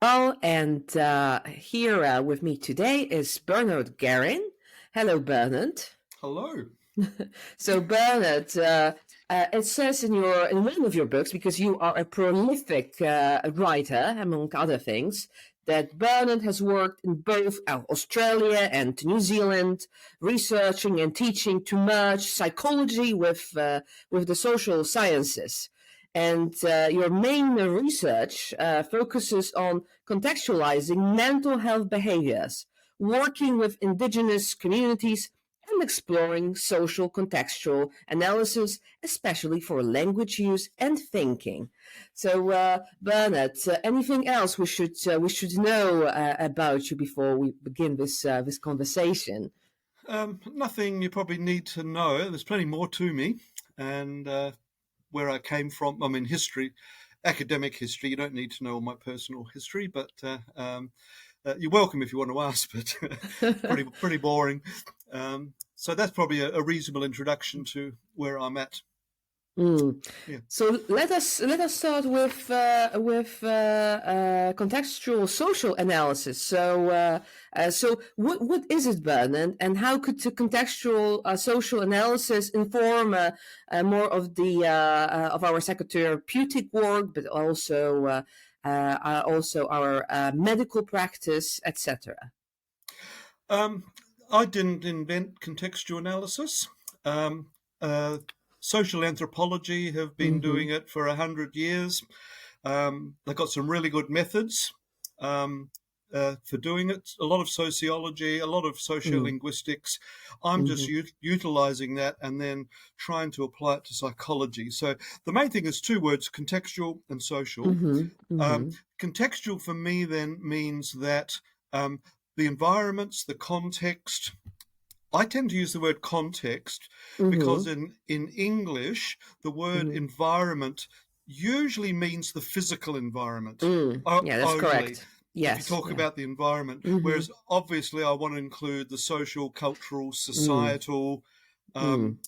Oh, and here with me today is Bernard Guerin. Hello, Bernard. Hello. So, Bernard, it says in one of your books, because you are a prolific writer, among other things, that Bernard has worked in both Australia and New Zealand, researching and teaching to merge psychology with the social sciences. And your main research focuses on contextualizing mental health behaviors, working with indigenous communities, and exploring social contextual analysis, especially for language use and thinking. So, Bernard, anything else we should know about you before we begin this conversation? Nothing you probably need to know. There's plenty more to me and where I came from. I mean, history, academic history. You don't need to know all my personal history, but you're welcome if you want to ask. But pretty boring. So that's probably a reasonable introduction to where I'm at. Mm. Yeah. So let us start with contextual social analysis. So what is it, Bernard, and how could the contextual social analysis inform more of the of our psychotherapeutic work, but also our medical practice, etc. Um, I didn't invent contextual analysis. Um, uh, Social anthropology have been Mm-hmm. doing it for 100 years. They've got some really good methods um, for doing it. A lot of sociology, a lot of sociolinguistics. I'm just Mm-hmm. utilizing that and then trying to apply it to psychology. So the main thing is two words: contextual and social. Mm-hmm. Um, Mm-hmm. Contextual for me then means that um, the environments, the context. I tend to use the word context because Mm-hmm. in English, the word Mm-hmm. environment usually means the physical environment Yeah, that's only. correct. If you Yes. talk Yeah. about the environment, Mm-hmm. whereas obviously I want to include the social, cultural, Mm. societal Mm. um,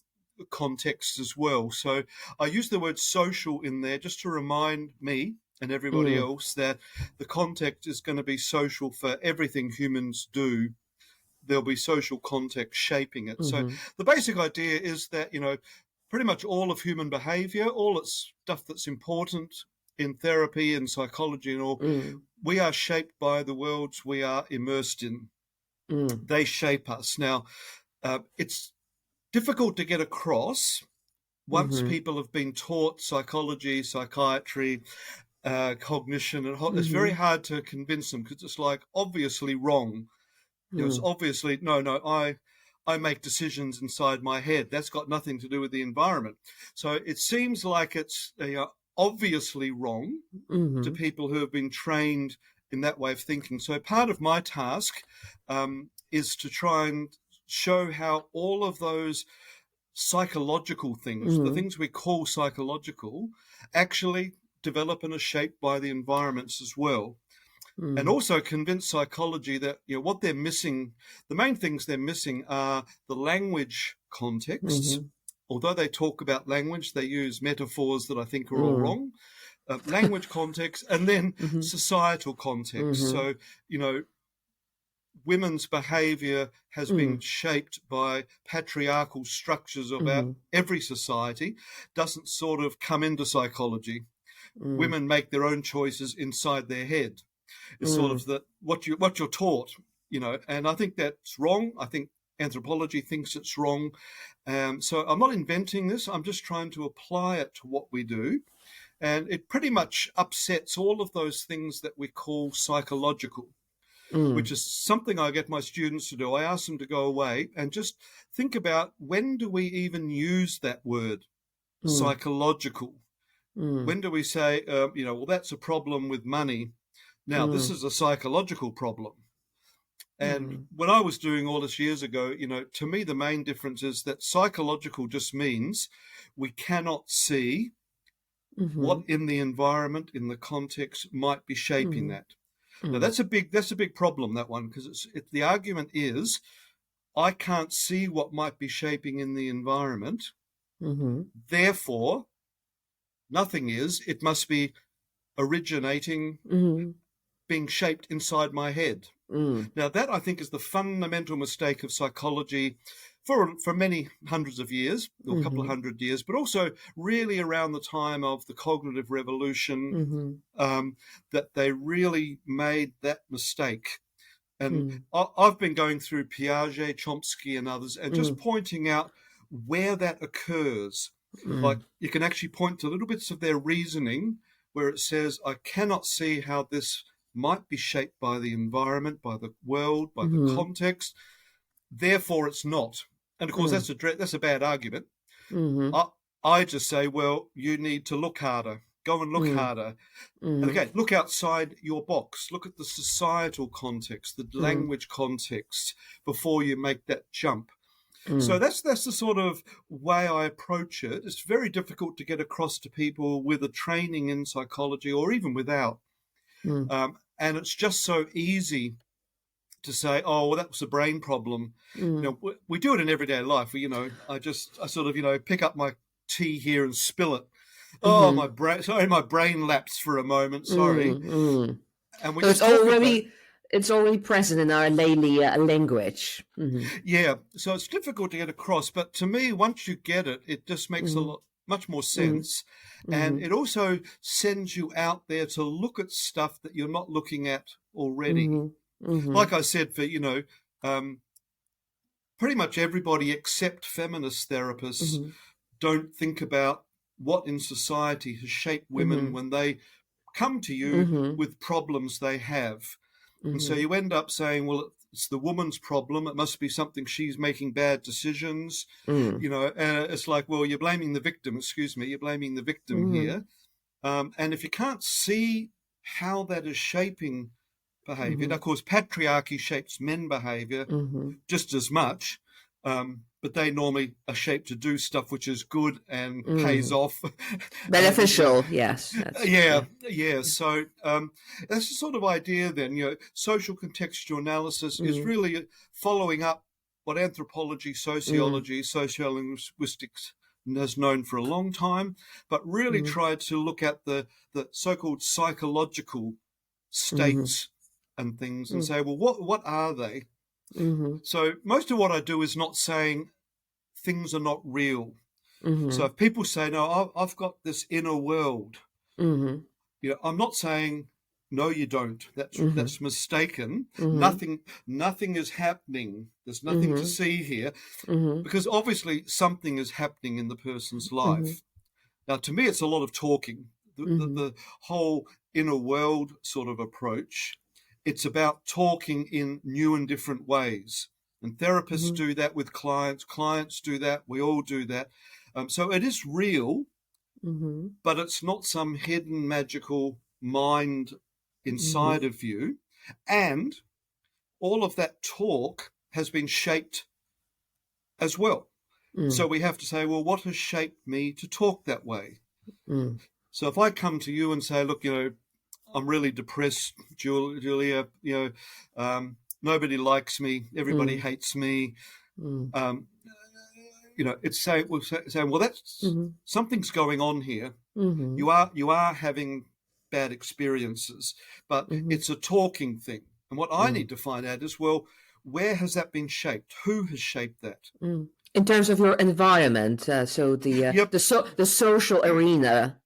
context as well. So I use the word social in there just to remind me and everybody Mm. else that the context is going to be social for everything humans do. There'll be social context shaping it. So Mhm. the basic idea is that, pretty much all of human behavior, all its stuff that's important in therapy and psychology and all, Mm. we are shaped by the worlds we are immersed in. Mm. They shape us. Now, it's difficult to get across once Mhm. people have been taught psychology, psychiatry, cognition, and it's very Mhm. hard to convince them because it's like obviously wrong. It's Mm. obviously no. I make decisions inside my head. That's got nothing to do with the environment. So it seems like it's obviously wrong to Mhm. people who have been trained in that way of thinking. So part of my task is to try and show how all of those psychological things, the Mhm. things we call psychological, actually develop and are shaped by the environments as well. And Mm. also convince psychology that what they're missing, the main things they're missing are the language contexts. Mhm. Although they talk about language, they use metaphors that I think are all Mm. wrong. Language context and then Mhm. societal context. Mhm. So, you know, women's behavior has been Mm. shaped by patriarchal structures of Mhm. every society, doesn't sort of come into psychology. Mm. Women make their own choices inside their head. Is sort Mm. of that what you're taught, and I think that's wrong. I think anthropology thinks it's wrong. So I'm not inventing this. I'm just trying to apply it to what we do. And it pretty much upsets all of those things that we call psychological, which Mm. is something I get my students to do. I ask them to go away and just think about, when do we even use that word, Mm. psychological? Mm. When do we say, well, that's a problem with money? Now, this Mm. is a psychological problem. And Mm. when I was doing all this years ago, to me, the main difference is that psychological just means we cannot see what Mhm. in the environment, in the context, might be shaping Mhm. that. Now, Mm. that's a big problem, that one, because the argument is I can't see what might be shaping in the environment. Mhm. Therefore, nothing is. It must be originating Mhm. being shaped inside my head. Now, that I think is the fundamental mistake of psychology for many hundreds of years, or a couple of hundred years, but also really around the time of the cognitive revolution, that they really made that mistake. And I've been going through Piaget, Chomsky, and others, and just pointing out where that occurs. Like, you can actually point to little bits of their reasoning where it says, I cannot see how this might be shaped by the environment, by the world, by the context. Therefore, it's not. And of course, that's a bad argument. I just say, well, you need to look harder. Go and look harder. And again, look outside your box. Look at the societal context, the language context, before you make that jump. So that's the sort of way I approach it. It's very difficult to get across to people with a training in psychology or even without. And it's just so easy to say, oh, well, that was a brain problem. You know, we do it in everyday life. I sort of, pick up my tea here and spill it. Oh, my brain lapsed for a moment. Sorry. And we it's already present in our daily language. Yeah, so it's difficult to get across. But to me, once you get it, it just makes much more sense. And it also sends you out there to look at stuff that you're not looking at already. Like I said, for, pretty much everybody except feminist therapists don't think about what in society has shaped women when they come to you with problems they have. And so you end up saying, well, it's the woman's problem. It must be something she's making bad decisions. And it's like, well, you're blaming the victim. You're blaming the victim here. And if you can't see how that is shaping behavior, and of course, patriarchy shapes men behavior just as much. But they normally are shaped to do stuff which is good and pays off. Beneficial, yes. Yeah. So that's the sort of idea then. Social contextual analysis is really following up what anthropology, sociology, sociolinguistics has known for a long time, but really tried to look at the so-called psychological states and things and say, well, what are they? So most of what I do is not saying things are not real. So if people say, no, I've got this inner world, I'm not saying, no, you don't. That's mistaken. Nothing is happening. There's nothing to see here, because obviously something is happening in the person's life. Now, to me, it's a lot of talking. The whole inner world sort of approach. It's about talking in new and different ways. And therapists do that with clients. Clients do that. We all do that. So it is real, but it's not some hidden magical mind inside of you. And all of that talk has been shaped as well. So we have to say, well, what has shaped me to talk that way? So if I come to you and say, look, I'm really depressed, Julia. Nobody likes me. Everybody hates me. It's saying, well, that's something's going on here. You are having bad experiences, but it's a talking thing. And what I need to find out is, well, where has that been shaped? Who has shaped that? In terms of your environment, so the social arena.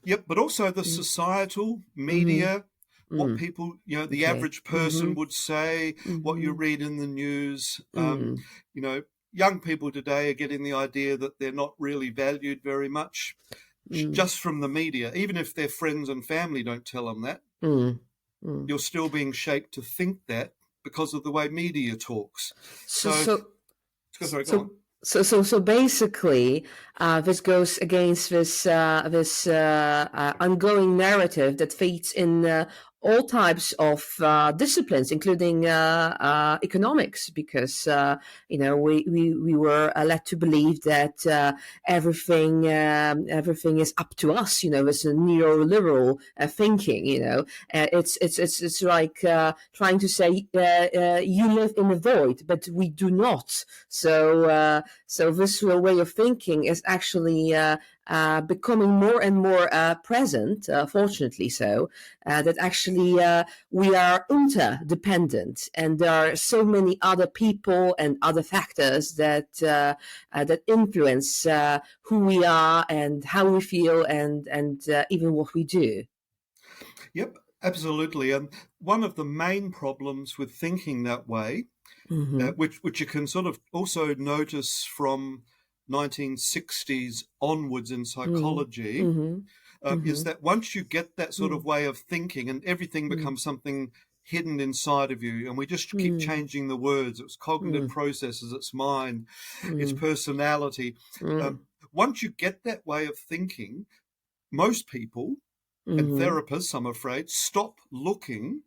Yep, but also the societal media, what people, the average person would say, what you read in the news. Young people today are getting the idea that they're not really valued very much just from the media. Even if their friends and family don't tell them that, you're still being shaped to think that because of the way media talks. So basically, this goes against this ongoing narrative that feeds in all types of disciplines, including economics, because we were led to believe that everything is up to us. It's a neoliberal thinking. It's like trying to say you live in a void, but we do not. So this way of thinking is actually becoming more and more present, fortunately so, that actually we are interdependent, and there are so many other people and other factors that that influence who we are and how we feel and even what we do. Yep, absolutely. And one of the main problems with thinking that way, which you can sort of also notice from 1960s onwards in psychology, is that once you get that sort of way of thinking, and everything becomes something hidden inside of you, and we just keep changing the words. It's cognitive processes, it's mind, it's personality. Once you get that way of thinking, most people and therapists, I'm afraid, stop looking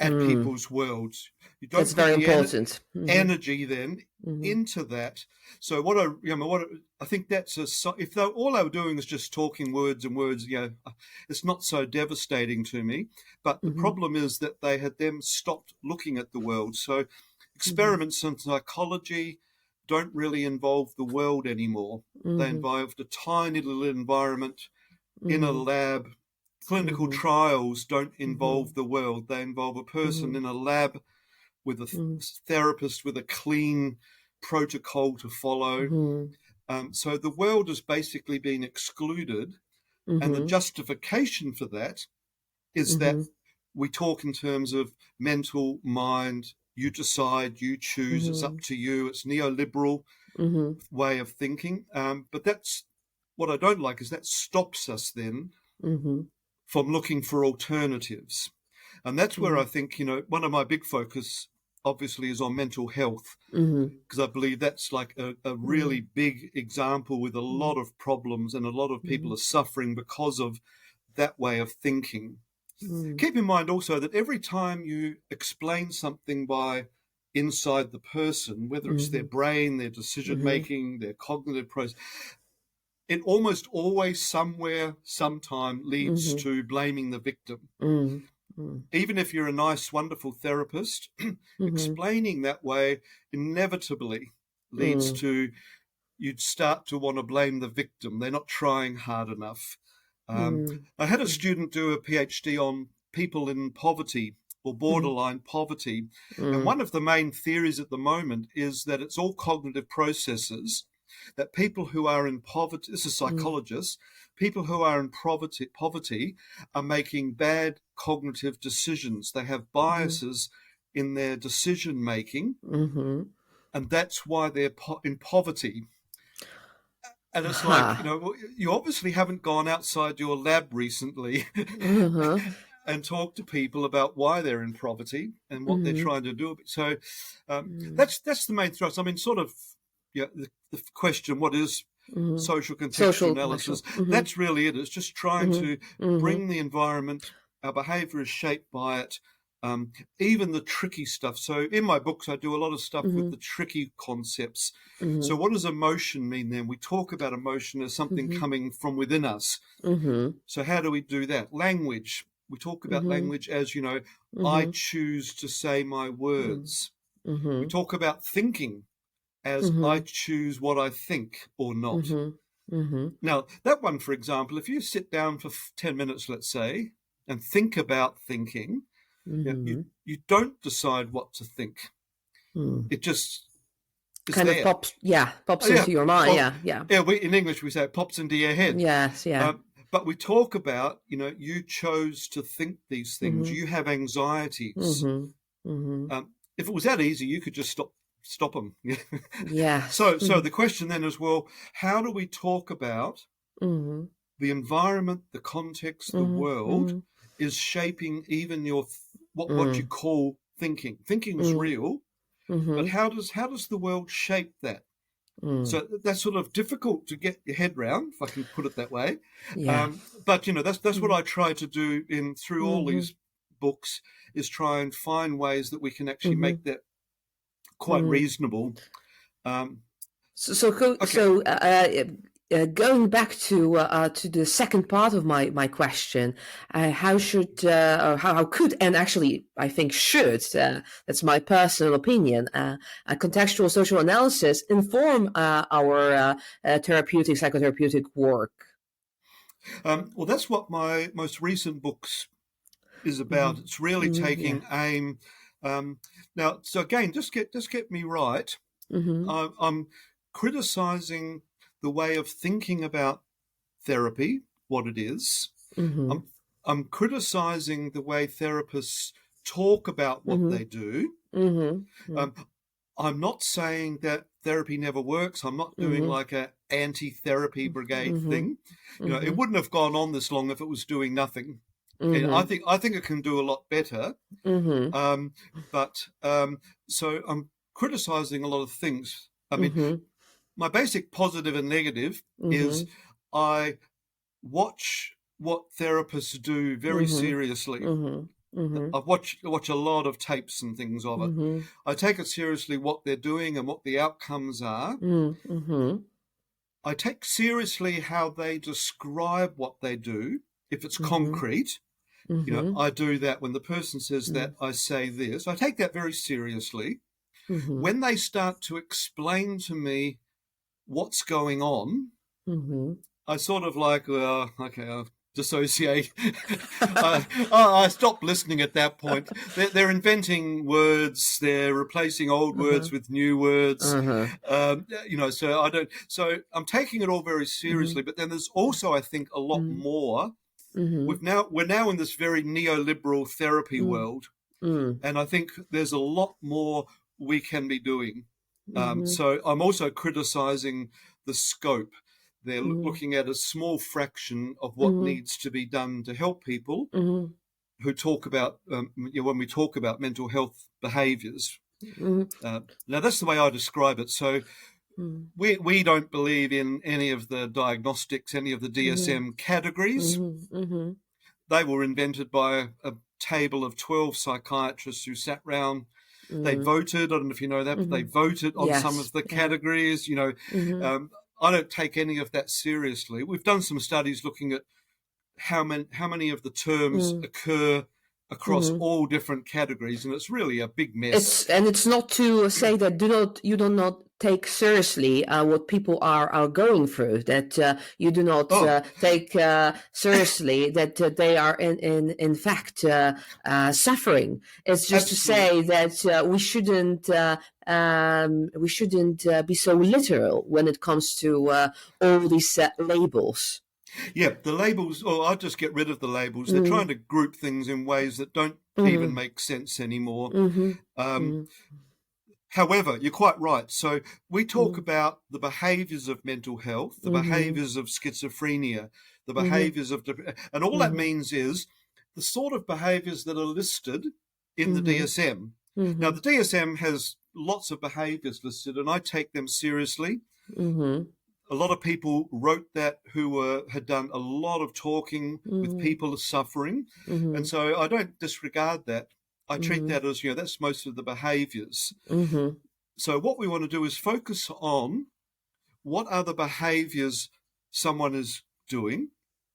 at people's worlds. You don't That's put very the important. energy then into that. So what I think that's if all they were doing is just talking words and words, it's not so devastating to me. But the problem is that they had them stopped looking at the world. So experiments in psychology don't really involve the world anymore. They involve a tiny little environment in a lab. Clinical trials don't involve the world. They involve a person in a lab with a therapist with a clean protocol to follow. So the world has basically been excluded. And the justification for that is that we talk in terms of mental, mind, you decide, you choose, it's up to you. It's neoliberal way of thinking. But that's what I don't like, is that stops us then from looking for alternatives. And that's where I think, one of my big focus obviously is on mental health, because I believe that's like a really big example with a lot of problems, and a lot of people are suffering because of that way of thinking. Keep in mind also that every time you explain something by inside the person, whether it's their brain, their decision-making, their cognitive process, it almost always sometime leads to blaming the victim. Even if you're a nice, wonderful therapist, explaining that way inevitably leads to you'd start to want to blame the victim. They're not trying hard enough. I had a student do a PhD on people in poverty or borderline poverty. And one of the main theories at the moment is that it's all cognitive processes, that people who are in poverty, this is psychologists, people who are in poverty are making bad cognitive decisions. They have biases in their decision making, and that's why they're in poverty. And it's like, you obviously haven't gone outside your lab recently and talked to people about why they're in poverty and what they're trying to do. So that's the main thrust. I mean, sort of, the question, what is social contextual analysis? That's really it. It's just trying to bring the environment, our behavior is shaped by it, even the tricky stuff. So in my books, I do a lot of stuff with the tricky concepts. So what does emotion mean then? We talk about emotion as something coming from within us. So how do we do that? Language. We talk about language as, I choose to say my words. We talk about thinking as I choose what I think or not. Now, that one, for example, if you sit down for 10 minutes, let's say, and think about thinking, you don't decide what to think. It just is kind there. of pops into your mind. Yeah. In English, we say it pops into your head. Yes, yeah. But we talk about, you chose to think these things. You have anxieties. If it was that easy, you could just stop them. Yeah. So the question then is, well, how do we talk about the environment, the context, the world is shaping even your what you call thinking? Thinking is real, but how does the world shape that? So that's sort of difficult to get your head round, if I can put it that way. Yeah. But that's what I try to do through all these books, is try and find ways that we can actually make that quite reasonable. going back to the second part of my question, how should or how could, and actually I think should, that's my personal opinion, a contextual social analysis inform our therapeutic psychotherapeutic work? Well, that's what my most recent books is about. It's really taking aim. Now, so again, just get me right. I'm criticizing the way of thinking about therapy, what it is. I'm criticizing the way therapists talk about what they do. I'm not saying that therapy never works. I'm not doing like a anti-therapy brigade thing. It wouldn't have gone on this long if it was doing nothing. And I think it can do a lot better. So I'm criticizing a lot of things. I mean, my basic positive and negative is I watch what therapists do very seriously. I watch a lot of tapes and things of it. I take it seriously what they're doing and what the outcomes are. I take seriously how they describe what they do. If it's concrete, I do that. When the person says that, I say this. I take that very seriously. When they start to explain to me what's going on, I sort of like, okay, I'll dissociate. I stop listening at that point. They're inventing words. They're replacing old words with new words. So I don't. So I'm taking it all very seriously. But then there's also, I think, a lot more. We're now in this very neoliberal therapy world, and I think there's a lot more we can be doing. So I'm also criticizing the scope. They're looking at a small fraction of what needs to be done to help people who talk about, when we talk about mental health behaviors. Now, that's the way I describe it. So we don't believe in any of the diagnostics, any of the DSM categories. They were invented by a table of 12 psychiatrists who sat round. They voted. I don't know if you know that, but they voted on some of the categories. I don't take any of that seriously. We've done some studies looking at how many of the terms occur across all different categories, and it's really a big mess. It's not to say that you do not take seriously what people are going through. That you do not take seriously that they are in fact suffering. It's just to say that we shouldn't be so literal when it comes to all these labels. Yeah, the labels, I just get rid of the labels. They're trying to group things in ways that don't even make sense anymore. However, you're quite right. So we talk about the behaviors of mental health, the behaviors of schizophrenia, the behaviors of and all that means is the sort of behaviors that are listed in the DSM. Now, the DSM has lots of behaviors listed, and I take them seriously. A lot of people wrote that who had done a lot of talking with people suffering. And so I don't disregard that. I treat that as, that's most of the behaviors. So what we want to do is focus on what are the behaviors someone is doing.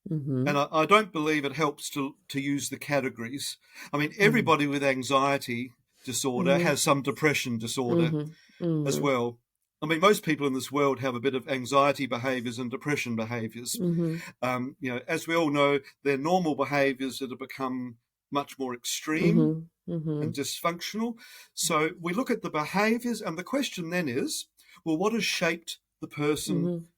And I don't believe it helps to use the categories. I mean, everybody with anxiety disorder has some depression disorder as well. I mean, most people in this world have a bit of anxiety behaviors and depression behaviors. As we all know, they're normal behaviors that have become much more extreme and dysfunctional. So we look at the behaviors, and the question then is, well, what has shaped the person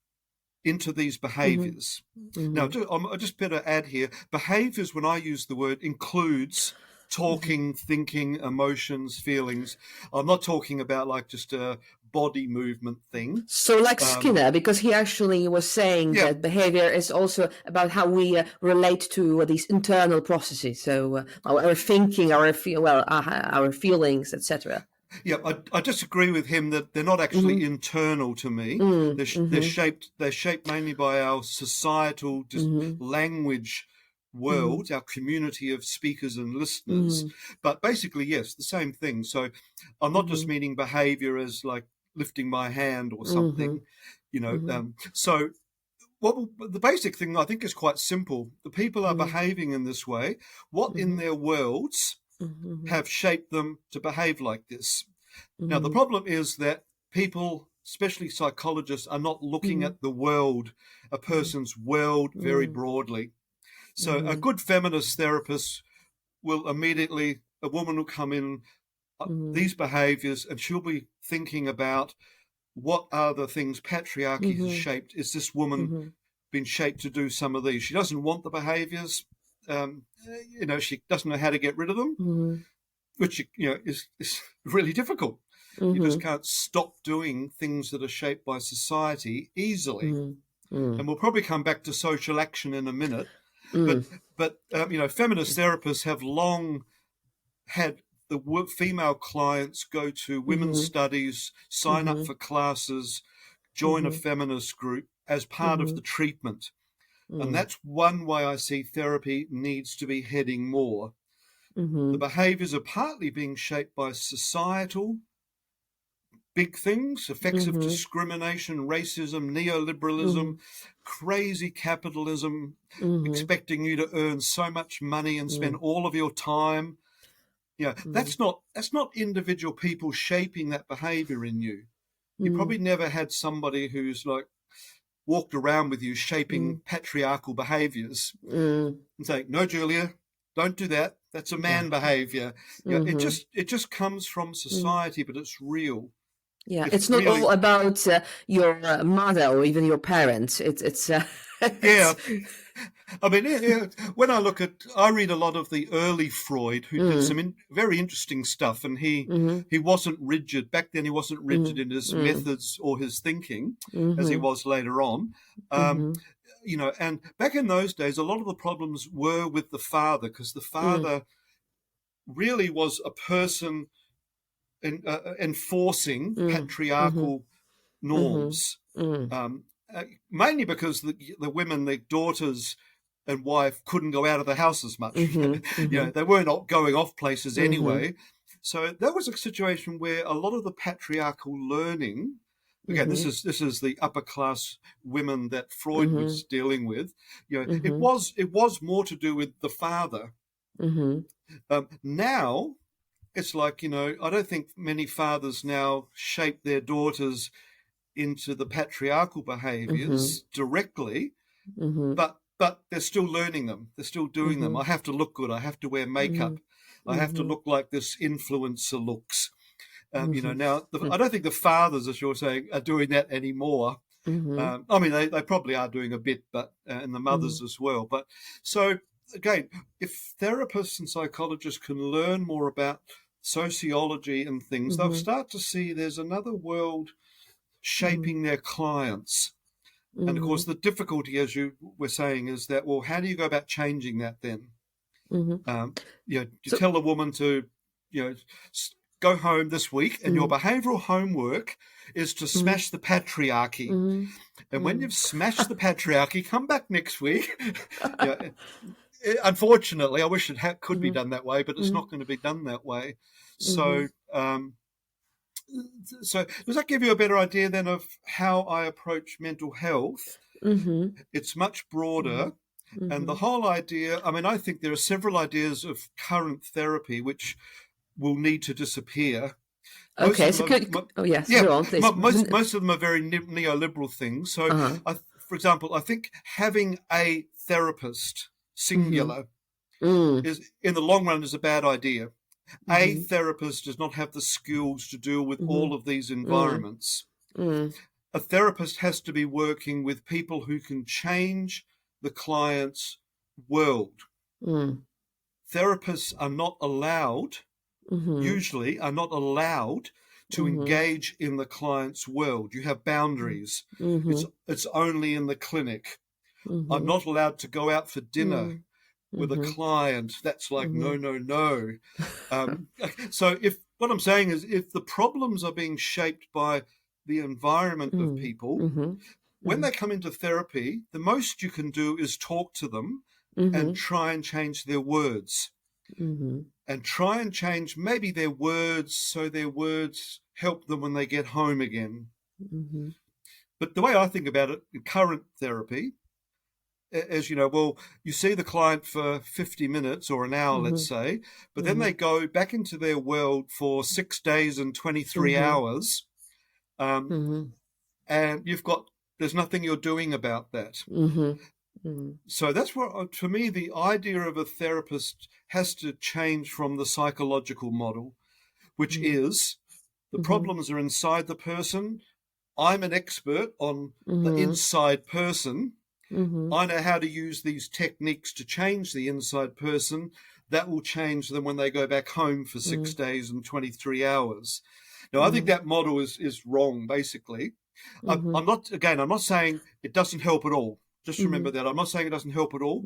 into these behaviors? Now, I just better add here, behaviors, when I use the word, includes talking, thinking, emotions, feelings. I'm not talking about like just a body movement thing. So like Skinner, because he actually was saying that behavior is also about how we relate to these internal processes. So our thinking, our feelings, etc. Yeah, I disagree with him that they're not actually internal to me. They're shaped mainly by our societal language world, our community of speakers and listeners. But basically, yes, the same thing. So I'm not just meaning behavior as like lifting my hand or something, So Well, the basic thing I think is quite simple. The people are behaving in this way. What in their worlds have shaped them to behave like this? Now, the problem is that people, especially psychologists, are not looking at the world, a person's world, very broadly. So a good feminist therapist will immediately, a woman will come in, these behaviors, and she'll be thinking about what are the things patriarchy has shaped. Is this woman been shaped to do some of these? She doesn't want the behaviors. She doesn't know how to get rid of them, which, is really difficult. You just can't stop doing things that are shaped by society easily. And we'll probably come back to social action in a minute. But feminist therapists have long had the female clients go to women's studies, sign up for classes, join a feminist group as part of the treatment. And that's one way I see therapy needs to be heading more. The behaviours are partly being shaped by societal big things, effects of discrimination, racism, neoliberalism, crazy capitalism, expecting you to earn so much money and spend all of your time. That's not individual people shaping that behaviour in you. You probably never had somebody who's like walked around with you shaping patriarchal behaviours and saying, "No, Julia, don't do that. That's a man behaviour." It just comes from society, but it's real. Yeah, it's not really all about your mother or even your parents. It's yeah. I mean, when I read a lot of the early Freud, who did some very interesting stuff, and he wasn't rigid. Back then, he wasn't rigid in his methods or his thinking, as he was later on. And back in those days, a lot of the problems were with the father, because the father really was a person enforcing patriarchal norms, mainly because the women, the daughters and wife, couldn't go out of the house as much. They weren't going off places anyway. So that was a situation where a lot of the patriarchal learning, again, this is the upper class women that Freud was dealing with. It was more to do with the father. Now it's like, I don't think many fathers now shape their daughters into the patriarchal behaviours directly, but they're still learning them. They're still doing them. I have to look good. I have to wear makeup. I have to look like this influencer looks. Now, I don't think the fathers, as you're saying, are doing that anymore. I mean, they probably are doing a bit, but and the mothers as well. But so, again, if therapists and psychologists can learn more about sociology and things, they'll start to see there's another world shaping their clients. And of course, the difficulty, as you were saying, is that, well, how do you go about changing that then? You tell a woman to, go home this week, and your behavioural homework is to smash the patriarchy. And when you've smashed the patriarchy, come back next week. Unfortunately, I wish it could be done that way, but it's not going to be done that way. So, so does that give you a better idea then of how I approach mental health? It's much broader. And the whole idea, I mean, I think there are several ideas of current therapy which will need to disappear. Okay, so go on, please. Most of them are very neoliberal things. So, for example, I think having a therapist, singular, is in the long run is a bad idea. A therapist does not have the skills to deal with all of these environments. A therapist has to be working with people who can change the client's world. Therapists are not allowed, usually are not allowed to engage in the client's world. You have boundaries. It's only in the clinic. I'm not allowed to go out for dinner with a client. That's like, no. So what I'm saying is, if the problems are being shaped by the environment of people, when they come into therapy, the most you can do is talk to them and try and change their words. And try and change maybe their words so their words help them when they get home again. But the way I think about it in current therapy is, well, you see the client for 50 minutes or an hour, let's say, but then they go back into their world for 6 days and 23 hours. And there's nothing you're doing about that. So that's what, for me, the idea of a therapist has to change from the psychological model, which is the problems are inside the person. I'm an expert on the inside person. I know how to use these techniques to change the inside person. That will change them when they go back home for 6 days and 23 hours. Now, I think that model is wrong, basically. I'm not saying it doesn't help at all. Just remember that. I'm not saying it doesn't help at all.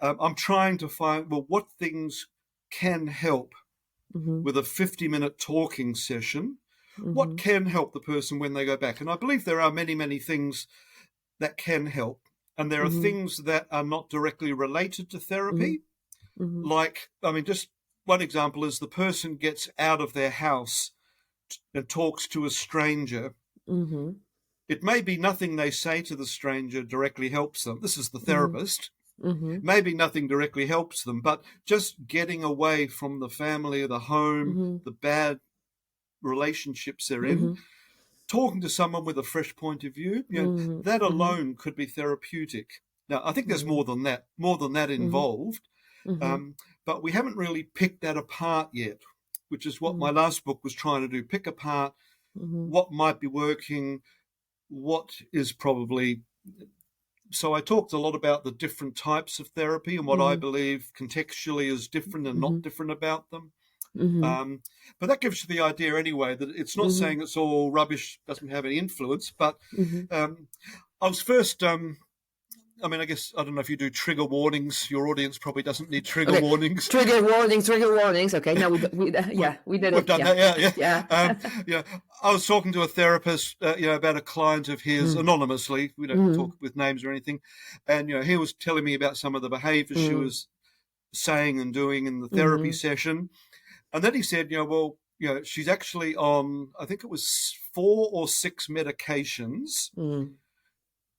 I'm trying to find, well, what things can help with a 50-minute talking session? What can help the person when they go back? And I believe there are many, many things that can help. And there are things that are not directly related to therapy. Like, just one example is the person gets out of their house and talks to a stranger. It may be nothing they say to the stranger directly helps them. This is the therapist. Maybe nothing directly helps them, but just getting away from the family or the home, the bad relationships they're in, talking to someone with a fresh point of view, that alone could be therapeutic. Now, I think there's more than that involved, but we haven't really picked that apart yet, which is what my last book was trying to do, pick apart what might be working, what is probably... So I talked a lot about the different types of therapy and what I believe contextually is different and not different about them. But that gives you the idea anyway that it's not saying it's all rubbish, doesn't have any influence. But I was first, I guess, I don't know if you do trigger warnings. Your audience probably doesn't need trigger warnings. Trigger warnings. Okay, no, we did We've it. done that, yeah. I was talking to a therapist, about a client of his anonymously. We don't talk with names or anything. And, he was telling me about some of the behaviors she was saying and doing in the therapy session. And then he said, she's actually on, I think it was 4 or 6 medications.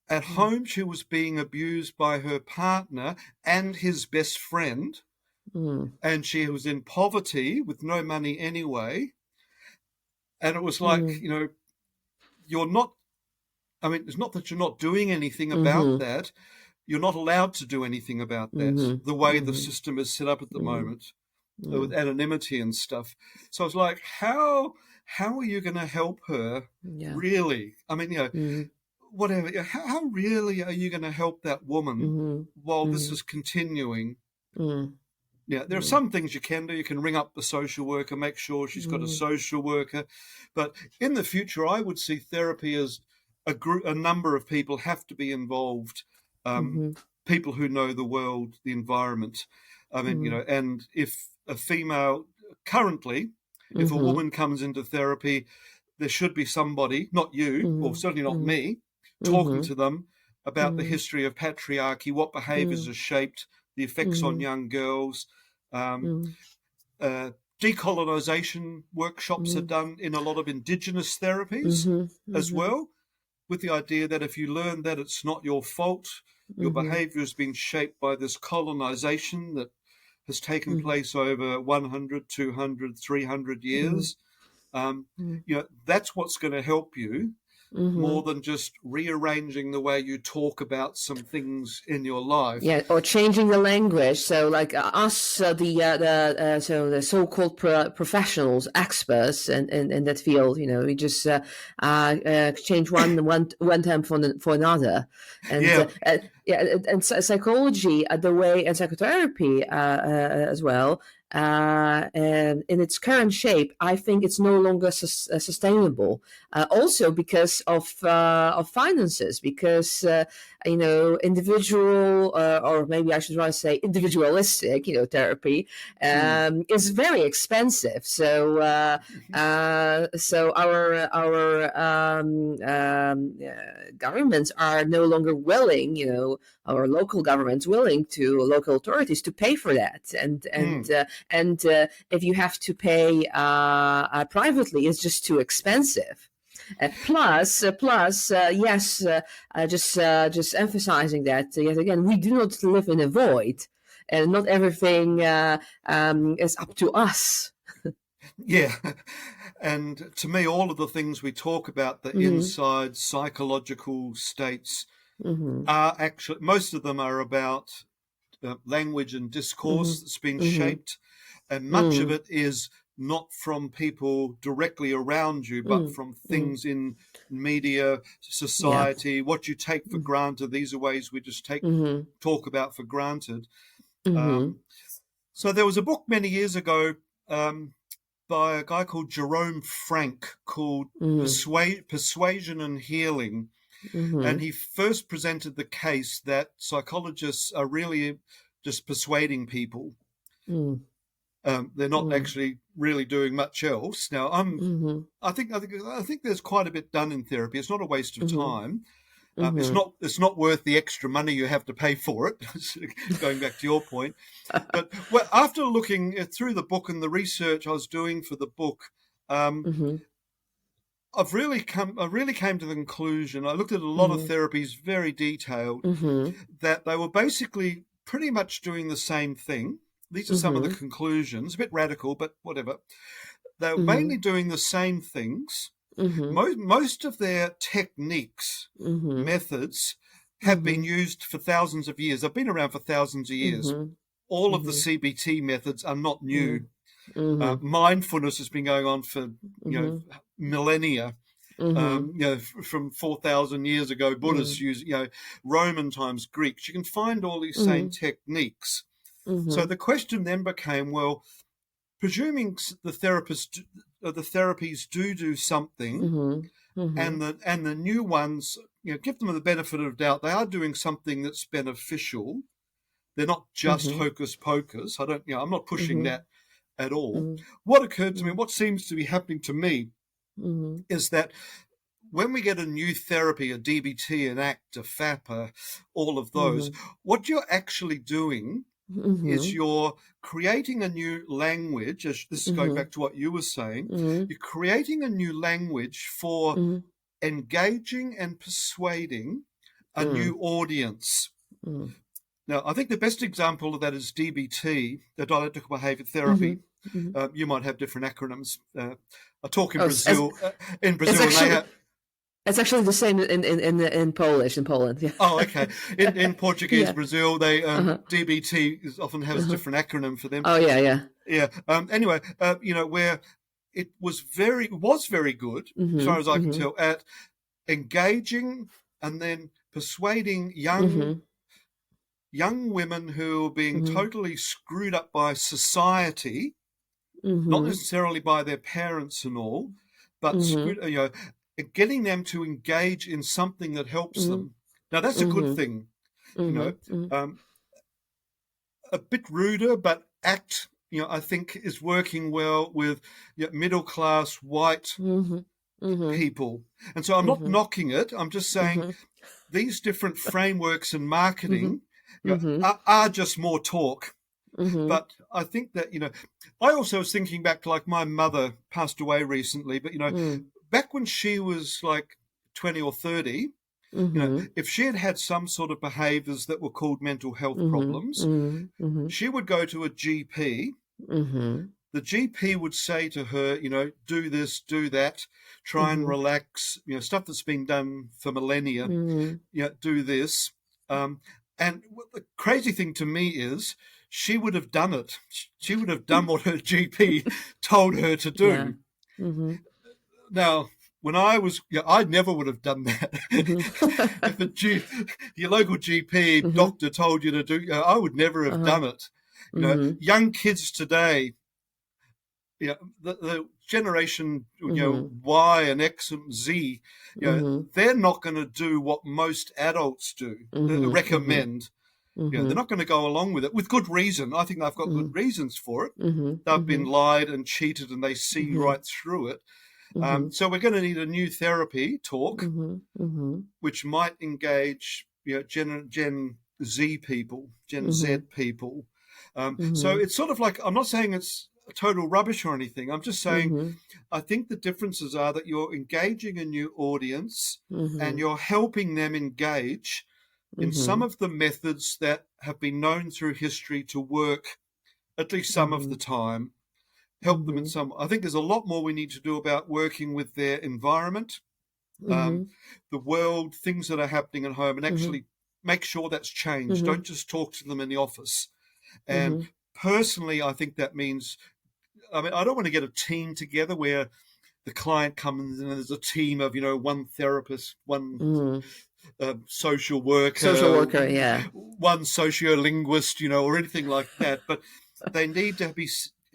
At home, she was being abused by her partner and his best friend. And she was in poverty with no money anyway. And it was like, you're not, it's not that you're not doing anything about that. You're not allowed to do anything about that, the way the system is set up at the moment. With anonymity and stuff. So I was like, how are you going to help her, really? Whatever. How really are you going to help that woman while this is continuing? There are some things you can do. You can ring up the social worker, make sure she's got a social worker. But in the future, I would see therapy as a number of people have to be involved, people who know the world, the environment. And if a female, currently, if a woman comes into therapy, there should be somebody, not you, or certainly not me, talking to them about the history of patriarchy, what behaviours are shaped, the effects on young girls. Decolonisation workshops are done in a lot of Indigenous therapies as well, with the idea that if you learn that it's not your fault, your behaviour has been shaped by this colonisation that has taken place over 100, 200, 300 years. That's what's going to help you more than just rearranging the way you talk about some things in your life. Yeah, or changing the language. So, like us, the so-called professionals, experts, in that field, we just change one term for another, and psychology, the way, and psychotherapy as well. In its current shape, I think it's no longer sustainable. Also because of finances, because individual, or maybe I should rather say individualistic, therapy is very expensive. So our governments are no longer willing, our local governments local authorities to pay for that, and if you have to pay privately, it's just too expensive. Yes, just emphasizing that yet again, we do not live in a void, and not everything is up to us. Yeah. And to me, all of the things we talk about, the inside psychological states, are actually, most of them are about language and discourse that's been shaped. And much of it is not from people directly around you, but from things in media, society, what you take for granted. These are ways we just talk about for granted. So there was a book many years ago by a guy called Jerome Frank called Persuasion and Healing. And he first presented the case that psychologists are really just persuading people. They're not actually really doing much else. Now, I think there's quite a bit done in therapy. It's not a waste of time. It's not worth the extra money you have to pay for it. Going back to your point, but after looking through the book and the research I was doing for the book, I really came to the conclusion. I looked at a lot of therapies, very detailed, that they were basically pretty much doing the same thing. These are some of the conclusions, a bit radical, but whatever. They were mainly doing the same things. Most of their techniques, methods, have been used for thousands of years. They've been around for thousands of years. All of the CBT methods are not new. Mindfulness has been going on for millennia. From 4,000 years ago, Buddhists used, Roman times, Greeks. You can find all these same techniques. So the question then became, well, presuming the therapies do something, and the new ones, give them the benefit of doubt. They are doing something that's beneficial. They're not just hocus pocus. I'm not pushing that at all. What occurred to me, what seems to be happening to me, is that when we get a new therapy, a DBT, an ACT, a FAP, all of those, what you're actually doing is you're creating a new language. As this is going back to what you were saying, you're creating a new language for engaging and persuading a new audience. Now, I think the best example of that is DBT, the dialectical behavior therapy. You might have different acronyms. I talk in Brazil. In Brazil, it's actually the same in Polish, in Poland. Yeah. Oh, okay. In Portuguese, Brazil, they DBT often has a different acronym for them. Oh, yeah. Anyway, where it was very good, as far as I can tell, at engaging and then persuading young women who are being totally screwed up by society, not necessarily by their parents and all, but getting them to engage in something that helps them. Now, that's a good thing. A bit ruder, but ACT, I think is working well with middle-class white people. And so I'm not knocking it. I'm just saying these different frameworks and marketing are just more talk. But I think that, I also was thinking back to, like, my mother passed away recently, but, back when she was like 20 or 30, if she had some sort of behaviors that were called mental health problems, she would go to a GP. The GP would say to her, do this, do that, try and relax, stuff that's been done for millennia, do this. And the crazy thing to me is she would have done it. She would have done what her GP told her to do. Now, when I was, I never would have done that. If your local GP doctor told you to do, I would never have done it. Young kids today, the generation, Y and X and Z, they're not going to do what most adults do, recommend. They're not going to go along with it with good reason. I think they've got good reasons for it. They've been lied and cheated, and they see right through it. So we're going to need a new therapy talk, which might engage Gen Z people, Gen Z people. So it's sort of like, I'm not saying it's total rubbish or anything. I'm just saying, Mm-hmm. I think the differences are that you're engaging a new audience Mm-hmm. and you're helping them engage in some of the methods that have been known through history to work at least some of the time, help them in some. I think there's a lot more we need to do about working with their environment, the world, things that are happening at home, and actually make sure that's changed. Don't just talk to them in the office. And personally, I think that means, I mean, I don't want to get a team together where the client comes and there's a team of, one therapist, one social worker, yeah. one sociolinguist, or anything like that. But they need to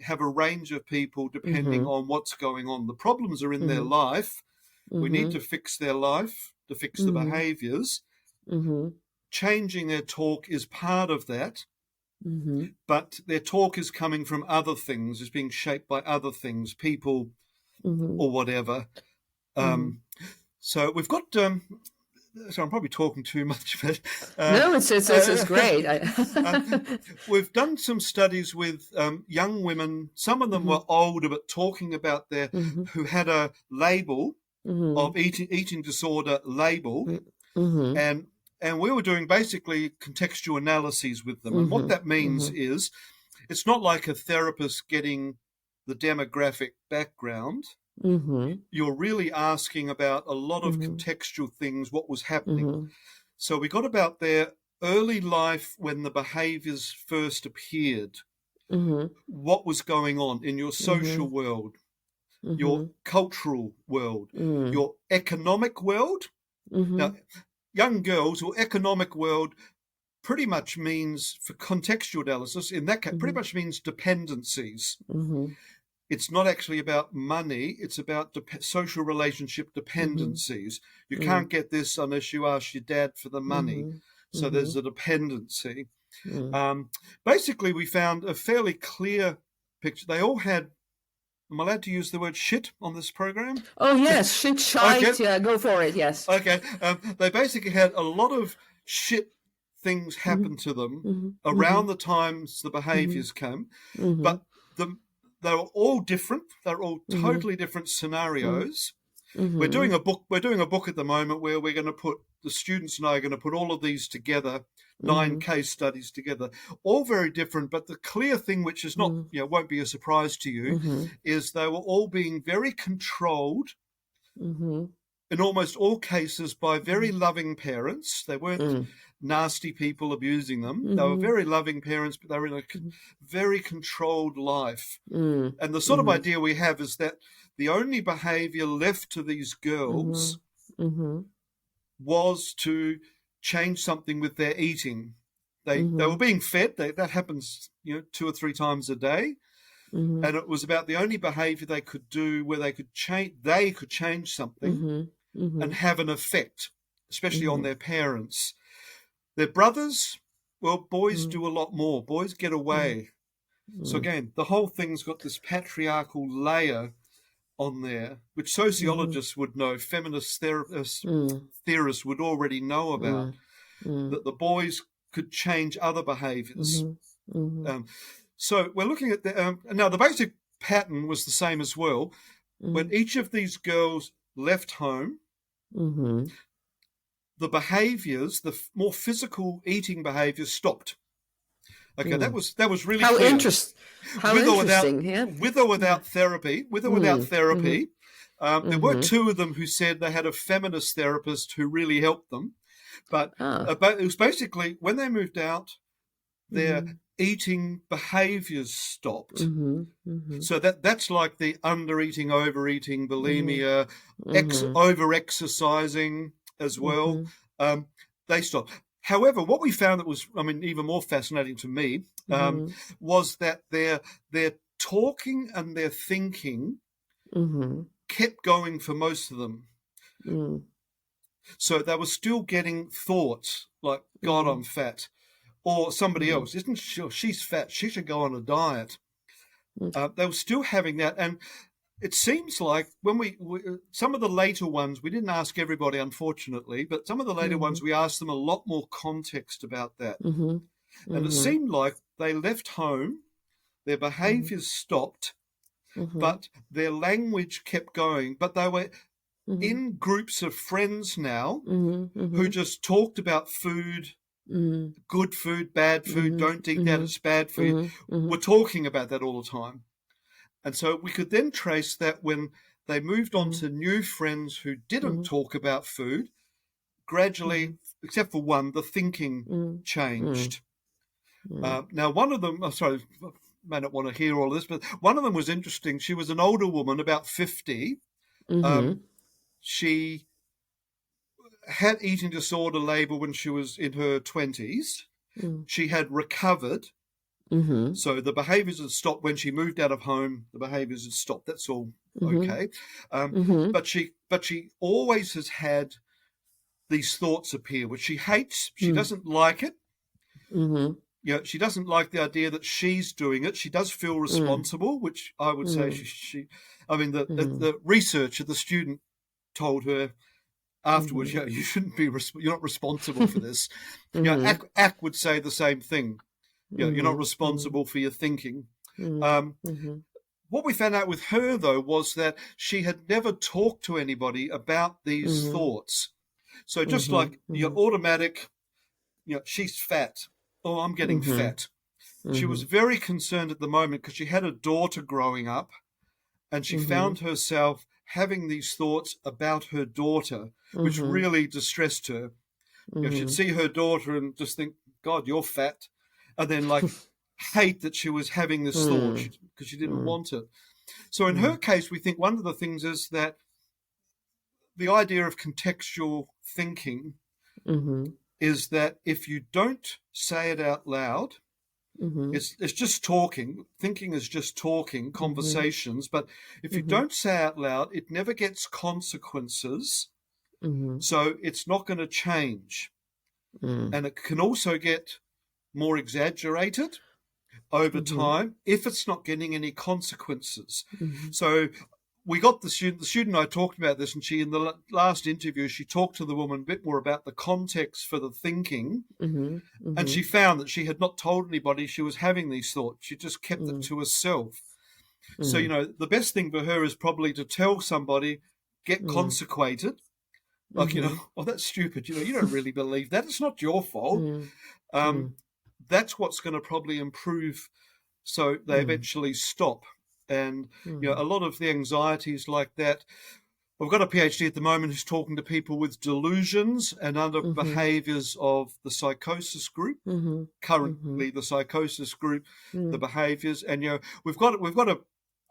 have a range of people depending on what's going on. The problems are in their life. We need to fix their life, to fix the behaviors. Changing their talk is part of that. But their talk is coming from other things, is being shaped by other things, people or whatever. So we've got, so I'm probably talking too much, but... no, it's great. We've done some studies with young women. Some of them were older, but talking about who had a label of eating disorder label. And we were doing basically contextual analyses with them. And what that means is it's not like a therapist getting the demographic background. You're really asking about a lot of contextual things, what was happening. So we got about their early life when the behaviors first appeared, what was going on in your social world, your cultural world, your economic world. Now, young girls or economic world pretty much means, for contextual analysis, in that case, pretty much means dependencies. It's not actually about money. It's about social relationship dependencies. You can't get this unless you ask your dad for the money. So there's a dependency. Basically, we found a fairly clear picture. They all had, am I allowed to use the word shit on this program? Oh, yes. Shit, shite. Okay. Yeah, go for it. Yes. Okay. They basically had a lot of shit things happen to them around the times the behaviors came. But they were all different. They're all totally different scenarios. We're doing a book at the moment where we're going to put, the students and I are going to put all of these together, 9 case studies together, all very different. But the clear thing, which is not, won't be a surprise to you, is they were all being very controlled in almost all cases by very loving parents. They weren't nasty people abusing them. They were very loving parents, but they were in a very controlled life. And the sort of idea we have is that the only behavior left to these girls was to change something with their eating. They were being fed. That happens, 2 or 3 times a day. And it was about the only behavior they could do where they could change something and have an effect, especially on their parents. Their brothers, well, boys do a lot more. Boys get away. So again, the whole thing's got this patriarchal layer on there, which sociologists would know, feminist theorists would already know about, that the boys could change other behaviors. So we're looking at now the basic pattern was the same as well. When each of these girls left home, the behaviors, the more physical eating behaviors stopped. Okay, that was really how clear. Interesting. With or without therapy, there were 2 of them who said they had a feminist therapist who really helped them. But it was basically when they moved out, their eating behaviors stopped. So that's like the under-eating, overeating, bulimia, over-exercising as well. They stopped. However, what we found that was, even more fascinating to me, was that their talking and their thinking kept going for most of them. So they were still getting thoughts like, God, I'm fat. Or somebody else, isn't she's fat, she should go on a diet. They were still having that. And it seems like when we some of the later ones, we didn't ask everybody, unfortunately, but some of the later ones, we asked them a lot more context about that. And it seemed like they left home Their behaviours stopped, but their language kept going. But they were in groups of friends now who just talked about food, good food, bad food, don't eat that, it's bad for you. We're talking about that all the time. And so we could then trace that when they moved on to new friends who didn't talk about food, gradually, except for one, the thinking changed. Now, one of them, sorry, may not want to hear all this, but one of them was interesting. She was an older woman, about 50. She had eating disorder label when she was in her 20s. She had recovered. So the behaviours had stopped when she moved out of home. The behaviours had stopped. That's all okay. But she always has had these thoughts appear, which she hates. She doesn't like it. She doesn't like the idea that she's doing it. She does feel responsible, which I would say the researcher, the student, told her afterwards, you shouldn't be, you're not responsible for this. Ack would say the same thing. You're not responsible for your thinking. What we found out with her, though, was that she had never talked to anybody about these thoughts. So just like your automatic, she's fat. Oh, I'm getting fat. She was very concerned at the moment because she had a daughter growing up, and she found herself having these thoughts about her daughter, which really distressed her. She'd see her daughter and just think, God, you're fat. And then hate that she was having this thought because she didn't want it. So in her case, we think one of the things is that the idea of contextual thinking is that if you don't say it out loud, it's just talking. Thinking is just talking, conversations. But if you don't say out loud, it never gets consequences. So it's not going to change. And it can also get more exaggerated over time if it's not getting any consequences. So we got the student I talked about this, and she, in the last interview, she talked to the woman a bit more about the context for the thinking, and she found that she had not told anybody she was having these thoughts. She just kept it to herself. So, the best thing for her is probably to tell somebody, get consequated. Like, oh, that's stupid. You don't really believe that. It's not your fault. That's what's going to probably improve so they eventually stop. And, a lot of the anxieties like that. We've got a PhD at the moment who's talking to people with delusions and other behaviours of the psychosis group. Currently, the psychosis group, the behaviours. And, we've got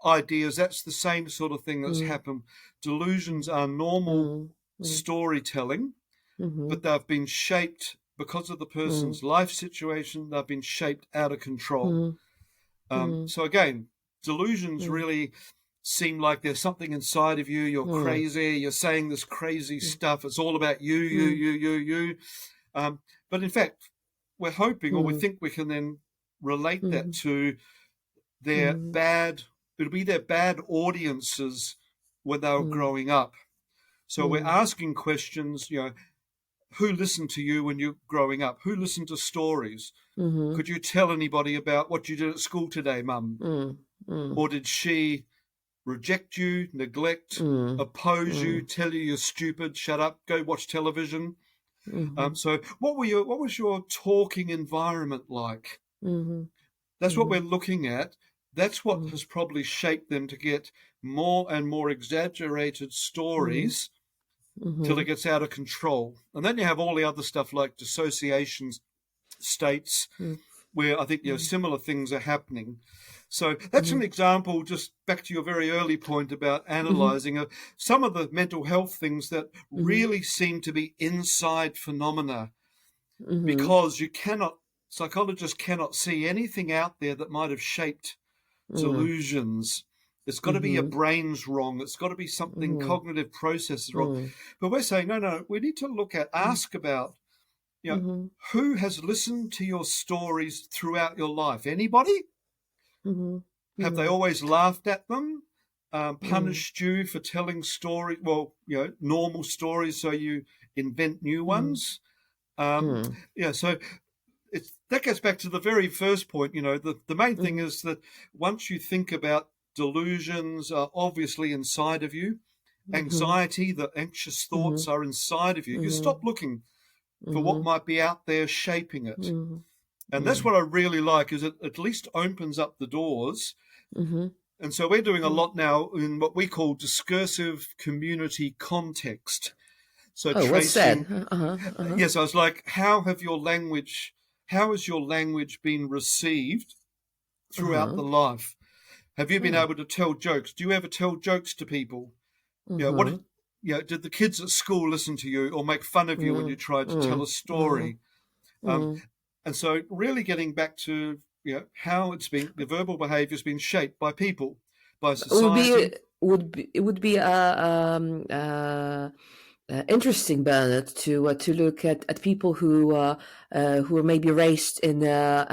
ideas that's the same sort of thing that's happened. Delusions are normal storytelling, but they've been shaped because of the person's life situation. They've been shaped out of control. So again, delusions really seem like there's something inside of you. You're crazy. You're saying this crazy stuff. It's all about you. But in fact, we're hoping, or we think we can then relate that to their bad. It'll be their bad audiences when they were growing up. So we're asking questions, who listened to you when you're growing up? Who listened to stories? Could you tell anybody about what you did at school today, Mum? Or did she reject you, neglect, oppose you, tell you you're stupid, shut up, go watch television? So what was your talking environment like? That's what we're looking at. That's what has probably shaped them to get more and more exaggerated stories till it gets out of control. And then you have all the other stuff like dissociation states where I think similar things are happening. So that's an example, just back to your very early point about analysing some of the mental health things that really seem to be inside phenomena because psychologists cannot see anything out there that might have shaped delusions. It's got to be your brain's wrong. It's got to be something cognitive processes wrong. But we're saying, no, we need to ask about, who has listened to your stories throughout your life? Anybody? Have they always laughed at them, punished you for telling stories? Well, normal stories, so you invent new ones. So that gets back to the very first point. The main thing is that once you think about delusions are obviously inside of you, anxiety, the anxious thoughts are inside of you, you stop looking for what might be out there shaping it. And that's what I really like, is it at least opens up the doors. And so we're doing a lot now in what we call discursive community context. So what's that? Yes, I was like, how has your language been received throughout the life? Have you been able to tell jokes? Do you ever tell jokes to people? Did the kids at school listen to you or make fun of you when you tried to tell a story? And so really getting back to how the verbal behavior has been shaped by people, by society. It would be interesting, Bernard, to look at people who are maybe raised in a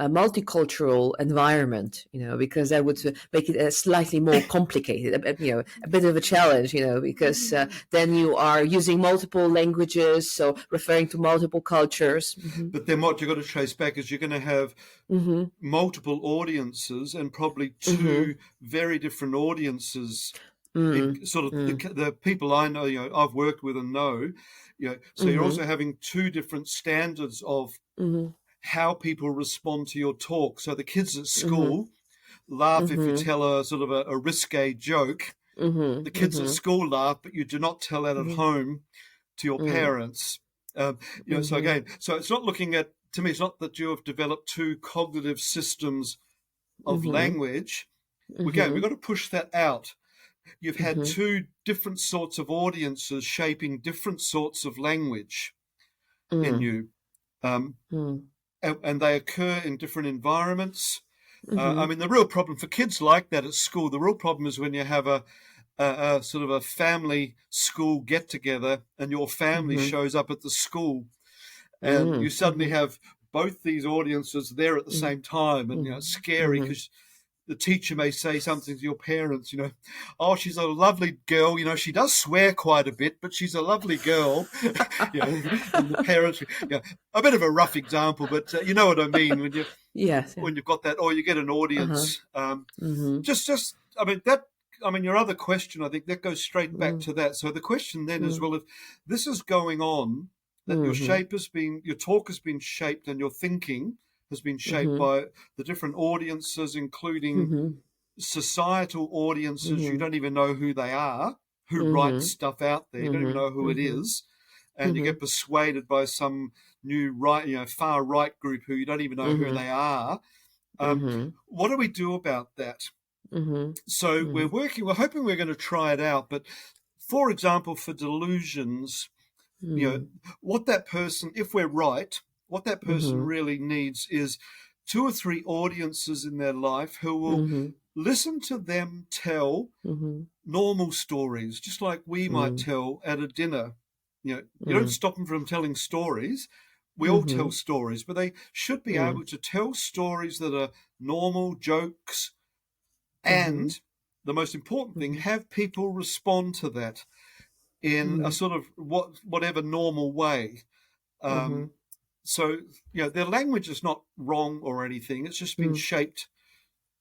multicultural environment, because that would make it slightly more complicated, a bit of a challenge, because then you are using multiple languages, so referring to multiple cultures. But then what you've got to trace back is you're going to have multiple audiences and probably two very different audiences. Sort of the people I know, I've worked with and know, so you're also having two different standards of how people respond to your talk. So the kids at school laugh if you tell a sort of a risque joke. The kids at school laugh, but you do not tell that at home to your parents. So again, so it's not looking at, to me, it's not that you have developed two cognitive systems of language. Again, we've got to push that out. You've had two different sorts of audiences shaping different sorts of language in you. And they occur in different environments. I mean, the real problem for kids like that at school, the real problem is when you have a sort of a family school get-together and your family shows up at the school and you suddenly have both these audiences there at the same time. And, it's scary because the teacher may say something to your parents, oh, she's a lovely girl, she does swear quite a bit, but she's a lovely girl. And the parents, a bit of a rough example, but you know what I mean when you've got that, or you get an audience. Your other question, I think that goes straight back to that. So the question then is, well, if this is going on, that your talk has been shaped and your thinking has been shaped by the different audiences, including societal audiences. You don't even know who they are, who write stuff out there. You don't even know who it is. And you get persuaded by some new far right group who you don't even know who they are. What do we do about that? So we're hoping we're going to try it out. But for example, for delusions, what that person, if we're right, what that person really needs is 2 or 3 audiences in their life who will listen to them tell normal stories, just like we might tell at a dinner. You don't stop them from telling stories. We all tell stories, but they should be able to tell stories that are normal jokes and, the most important thing, have people respond to that in a sort of whatever normal way. So, their language is not wrong or anything. It's just been shaped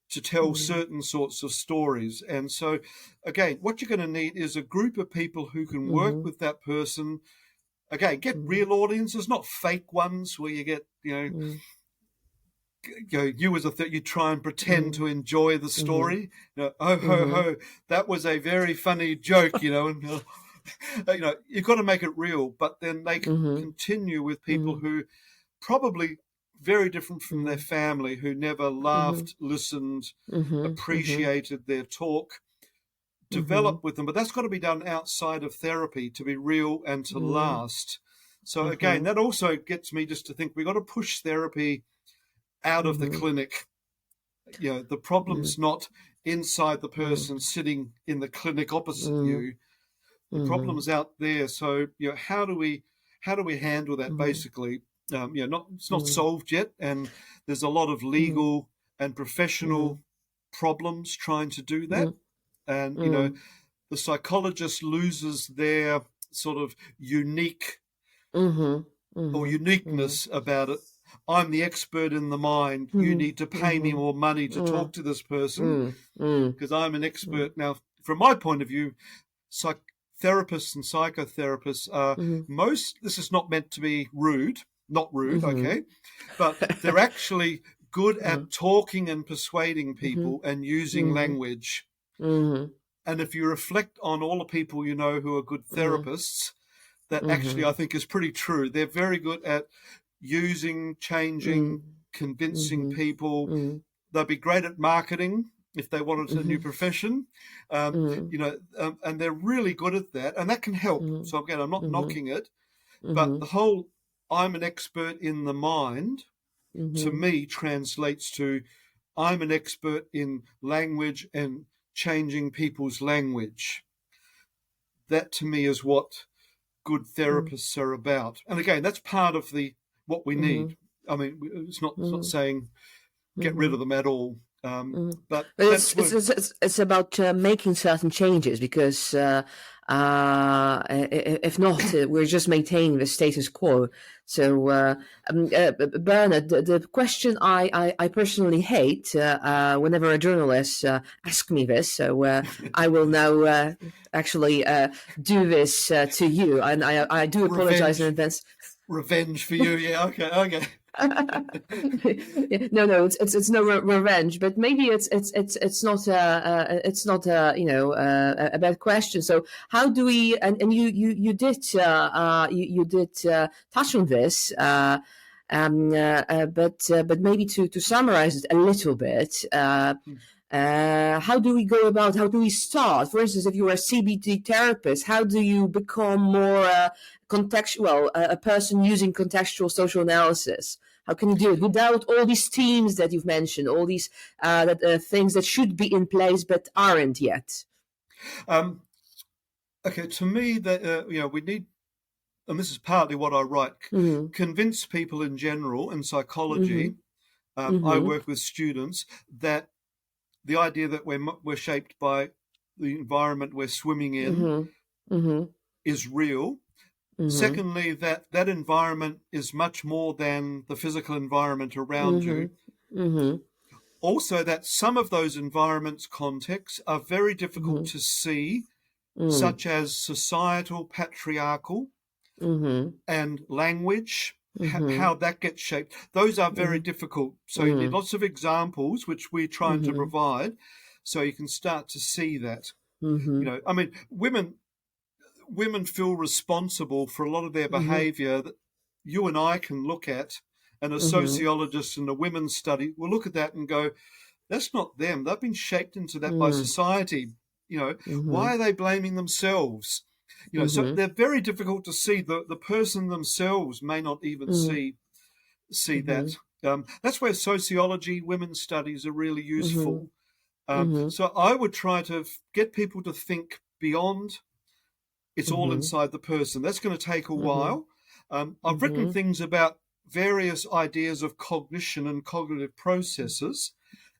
to tell certain sorts of stories. And so, again, what you're going to need is a group of people who can work with that person. Again, get real audiences, not fake ones where you get, you you try and pretend to enjoy the story. Ho, ho, that was a very funny joke, and you've got to make it real, but then they can continue with people who probably very different from their family, who never laughed, listened, appreciated their talk, develop with them. But that's got to be done outside of therapy to be real and to last. So again, that also gets me just to think we've got to push therapy out of the clinic. The problem's not inside the person sitting in the clinic opposite you. The problem's out there. So, how do we handle that? Basically, it's not solved yet, and there's a lot of legal and professional problems trying to do that. And the psychologist loses their sort of unique or uniqueness about it. I'm the expert in the mind. You need to pay me more money to talk to this person because I'm an expert. Now, from my point of view, therapists and psychotherapists are this is not meant to be not rude, okay, but they're actually good at talking and persuading people and using language. And if you reflect on all the people you know who are good therapists, that actually I think is pretty true. They're very good at using, changing, convincing people. They'll be great at marketing if they wanted a new profession, and they're really good at that, and that can help. So again, I'm not knocking it, but the whole I'm an expert in the mind, to me, translates to I'm an expert in language and changing people's language. That to me is what good therapists are about. And again, that's part of what we need. I mean, it's not saying get rid of them at all. But it's about making certain changes, because if not, we're just maintaining the status quo. So, Bernard, the question I personally hate whenever a journalist asks me this, so I will now actually do this to you, and I do apologize in advance. Revenge for you, yeah. Okay. No, it's no revenge, but maybe it's not a bad question. So how do we? And you did touch on this, but maybe to summarize it a little bit. How do we go about? How do we start? For instance, if you're a CBT therapist, how do you become more contextual, a person using contextual social analysis? How can you do it without all these teams that you've mentioned, all these things that should be in place but aren't yet? Okay, to me, that we need, and this is partly what I write, convince people in general in psychology. I work with students that the idea that we're shaped by the environment we're swimming in is real. Secondly, that environment is much more than the physical environment around you. Also, that some of those environments' contexts are very difficult to see, such as societal, patriarchal, and language, how that gets shaped. Those are very difficult. So you need lots of examples, which we're trying to provide, so you can start to see that. I mean, women feel responsible for a lot of their behavior that you and I can look at, and a sociologist and a women's study will look at that and go, that's not them. They've been shaped into that by society. Why are they blaming themselves? So they're very difficult to see. The person themselves may not even see that. That's where sociology, women's studies are really useful. So I would try to get people to think beyond it's all inside the person. That's going to take a while. I've written things about various ideas of cognition and cognitive processes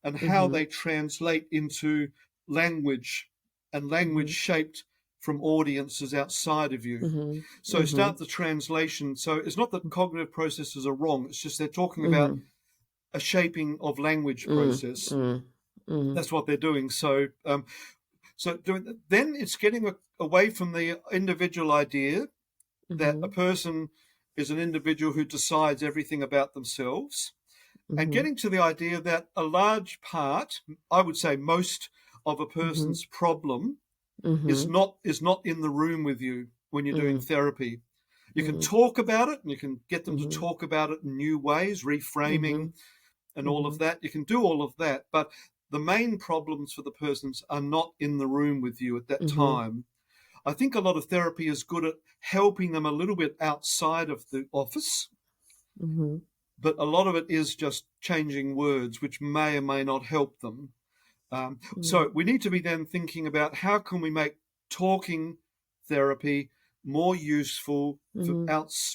and how they translate into language, and language shaped from audiences outside of you. So start the translation. So it's not that cognitive processes are wrong. It's just they're talking about a shaping of language process. That's what they're doing. So then it's getting away from the individual idea that a person is an individual who decides everything about themselves, and getting to the idea that a large part, I would say most of a person's problem is not in the room with you when you're doing therapy. You can talk about it, and you can get them to talk about it in new ways, reframing and all of that. You can do all of that, but the main problems for the persons are not in the room with you at that time. I think a lot of therapy is good at helping them a little bit outside of the office, but a lot of it is just changing words, which may or may not help them. So we need to be then thinking about how can we make talking therapy more useful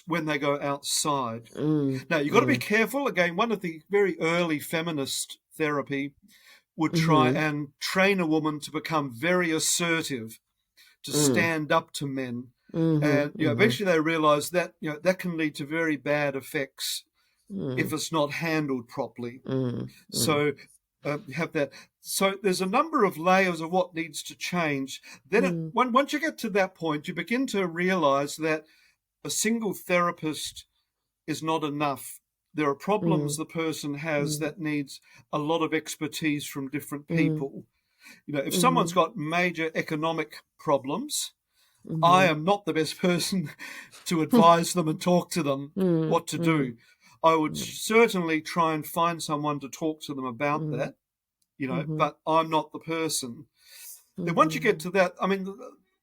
when they go outside. Now, you've got to be careful. Again, one of the very early feminist therapy would try and train a woman to become very assertive, to stand up to men. And eventually they realize that that can lead to very bad effects. if it's not handled properly. Mm. So have that. So there's a number of layers of what needs to change. Then once you get to that point, you begin to realize that a single therapist is not enough. There are problems the person has that needs a lot of expertise from different people. You know, if someone's got major economic problems, I am not the best person to advise them and talk to them what to do. I would certainly try and find someone to talk to them about that, you know, but I'm not the person. Then once you get to that, I mean,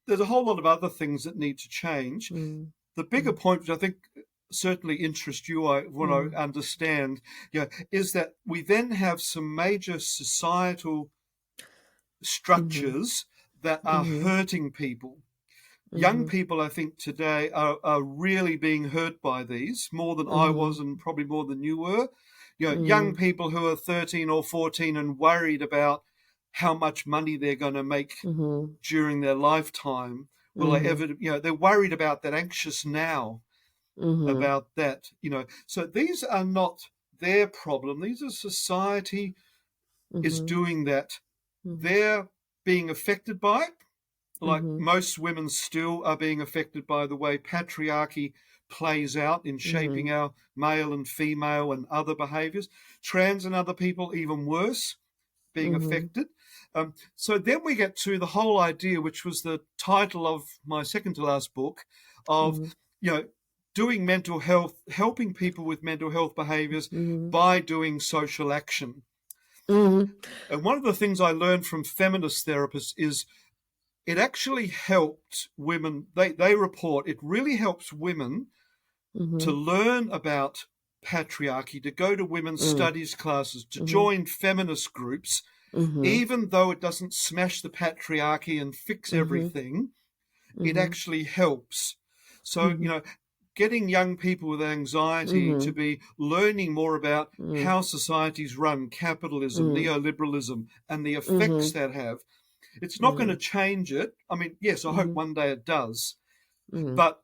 there's a whole lot of other things that need to change. The bigger point, which I think certainly interests you, what I understand, is that we then have some major societal structures that are hurting people. Young people, I think, today are really being hurt by these, more than I was and probably more than you were. You know, young people who are 13 or 14 and worried about how much money they're going to make during their lifetime. Will they ever, you know, they're worried about that, anxious now about that, you know. So these are not their problem. These are society is doing that. They're being affected by it. Like most women still are being affected by the way patriarchy plays out in shaping our male and female and other behaviours. Trans and other people, even worse, being affected. So then we get to the whole idea, which was the title of my second to last book, of, you know, doing mental health, helping people with mental health behaviours by doing social action. And one of the things I learned from feminist therapists is it actually helped women. They report it really helps women to learn about patriarchy, to go to women's studies classes, to join feminist groups, even though it doesn't smash the patriarchy and fix everything, it actually helps. So, you know, getting young people with anxiety to be learning more about how societies run, capitalism, neoliberalism, and the effects that have. It's not going to change it. I mean, yes, I hope one day it does. But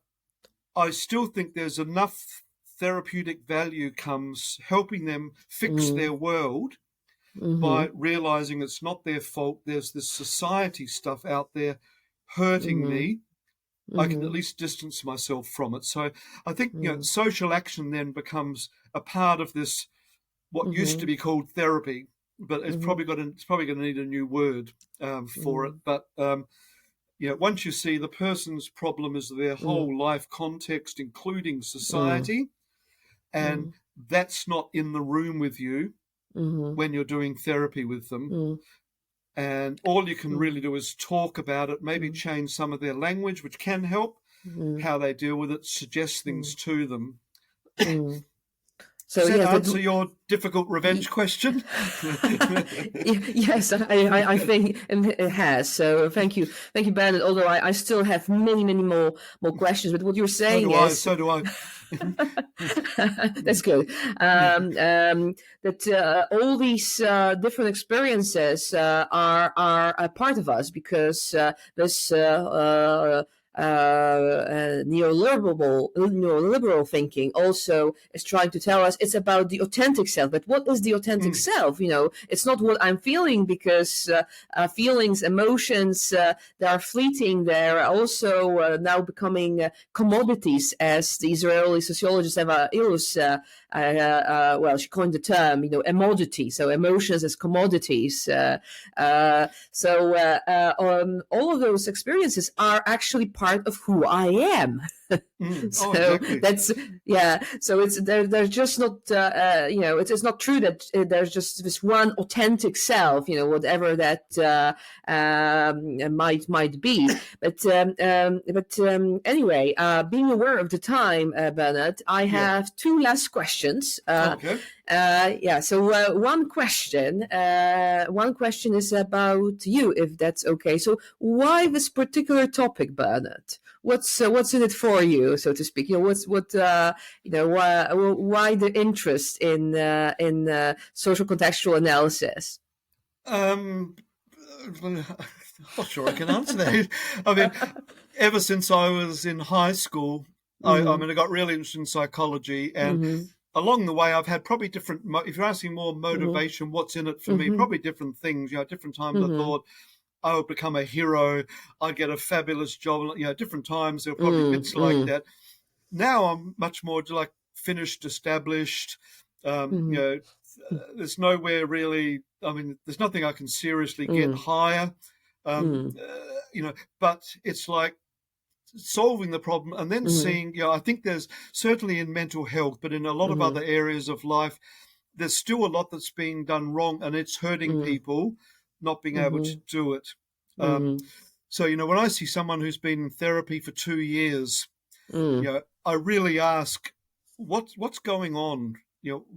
I still think there's enough therapeutic value comes helping them fix their world by realizing it's not their fault. There's this society stuff out there hurting me. I can at least distance myself from it. So I think, you know, social action then becomes a part of this, what used to be called therapy. But it's probably going to need a new word for it. But you know, once you see the person's problem is their whole life context, including society, and that's not in the room with you when you're doing therapy with them, and all you can really do is talk about it, maybe change some of their language, which can help how they deal with it, suggest things to them. So does that answer your difficult revenge question? Yes, I think it has. So thank you, Bernard. Although I still have many more questions, but what you're saying so do I. That's good. That all these different experiences are a part of us, because this neoliberal thinking also is trying to tell us it's about the authentic self. But what is the authentic self? You know, it's not what I'm feeling, because feelings, emotions, they are fleeting. They're also now becoming commodities, as the Israeli sociologist Eva Ilus, she coined the term, you know, emodity. So emotions as commodities. All of those experiences are actually part of who I am. So exactly. that's So it's they're just not you know, it's not true that there's just this one authentic self, you know, whatever that might be. But anyway, being aware of the time, Bernard, I have two last questions. So one question is about you, if that's okay. So why this particular topic, Bernard? What's in it for you, so to speak? You know, why the interest in social contextual analysis? I'm not sure I can answer that. I mean, ever since I was in high school, I got really interested in psychology, and along the way, I've had probably different, if you're asking more motivation, what's in it for me, probably different things. Different times I thought I would become a hero, I'd get a fabulous job. Different times there were probably bits like that. Now I'm much more like finished, established. There's nowhere really, there's nothing I can seriously get higher. But it's like solving the problem and then seeing, I think there's certainly in mental health, but in a lot of other areas of life, there's still a lot that's being done wrong, and it's hurting people not being able to do it. So, when I see someone who's been in therapy for 2 years, I really ask, what's going on?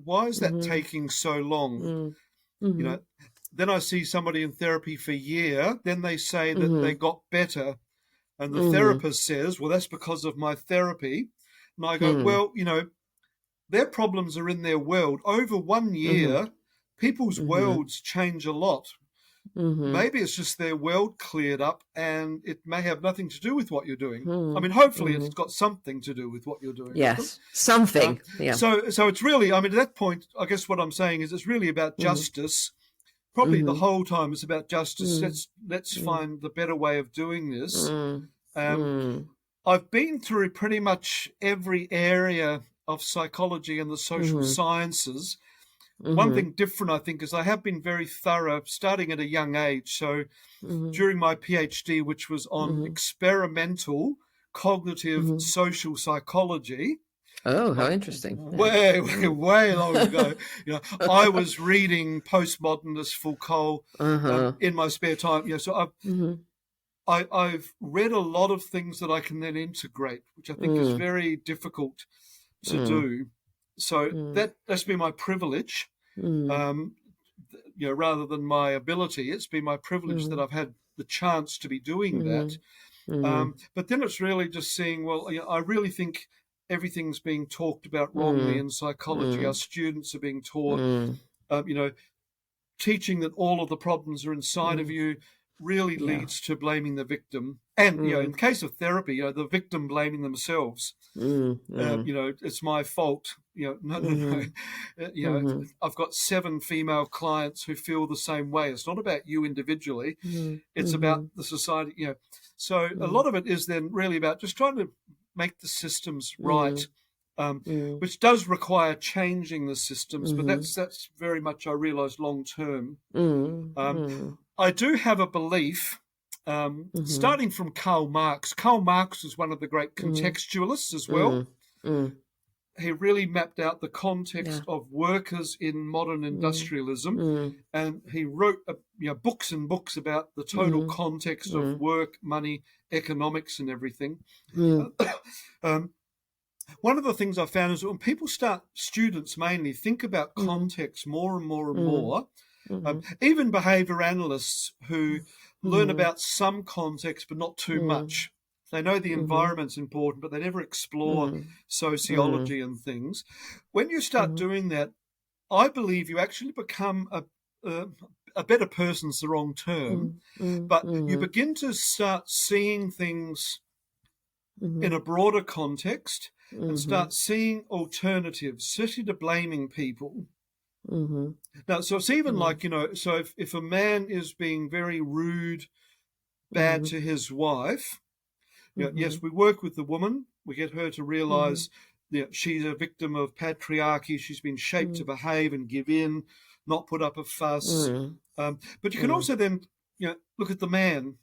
Why is that taking so long? Then I see somebody in therapy for a year, then they say that they got better. And the therapist says, well, that's because of my therapy. And I go, well, their problems are in their world. Over 1 year, people's worlds change a lot. Maybe it's just their world cleared up, and it may have nothing to do with what you're doing. Hopefully it's got something to do with what you're doing. Yes, something. So it's really, at that point, I guess what I'm saying is it's really about justice. Probably the whole time it's about justice. Let's find the better way of doing this. I've been through pretty much every area of psychology and the social sciences. One thing different, I think, is I have been very thorough, starting at a young age. So during my PhD, which was on experimental cognitive social psychology. Oh, how interesting. Way long ago. I was reading postmodernist Foucault in my spare time. So I've read a lot of things that I can then integrate, which I think is very difficult to do. So that's been my privilege, rather than my ability. It's been my privilege that I've had the chance to be doing that. But then it's really just seeing, well, I really think everything's being talked about wrongly in psychology. Our students are being taught, teaching that all of the problems are inside of you really leads to blaming the victim. And, in the case of therapy, the victim blaming themselves. It's my fault. No. I've got 7 female clients who feel the same way. It's not about you individually. It's about the society, So a lot of it is then really about just trying to make the systems right, which does require changing the systems, but that's very much, I realise, long term. I do have a belief, starting from Karl Marx. Karl Marx was one of the great contextualists as well. He really mapped out the context of workers in modern industrialism, and he wrote books and books about the total context of work, money, economics, and everything. One of the things I found is that when people students mainly think about context more and more and more, even behaviour analysts who learn about some context but not too much. They know the environment's important, but they never explore sociology and things. When you start doing that, I believe you actually become a better person's the wrong term, but you begin to start seeing things in a broader context and start seeing alternatives, especially to blaming people. Now, so it's even like, so if a man is being very rude, bad to his wife, yes, we work with the woman. We get her to realise that she's a victim of patriarchy. She's been shaped to behave and give in, not put up a fuss. But you can also then, look at the man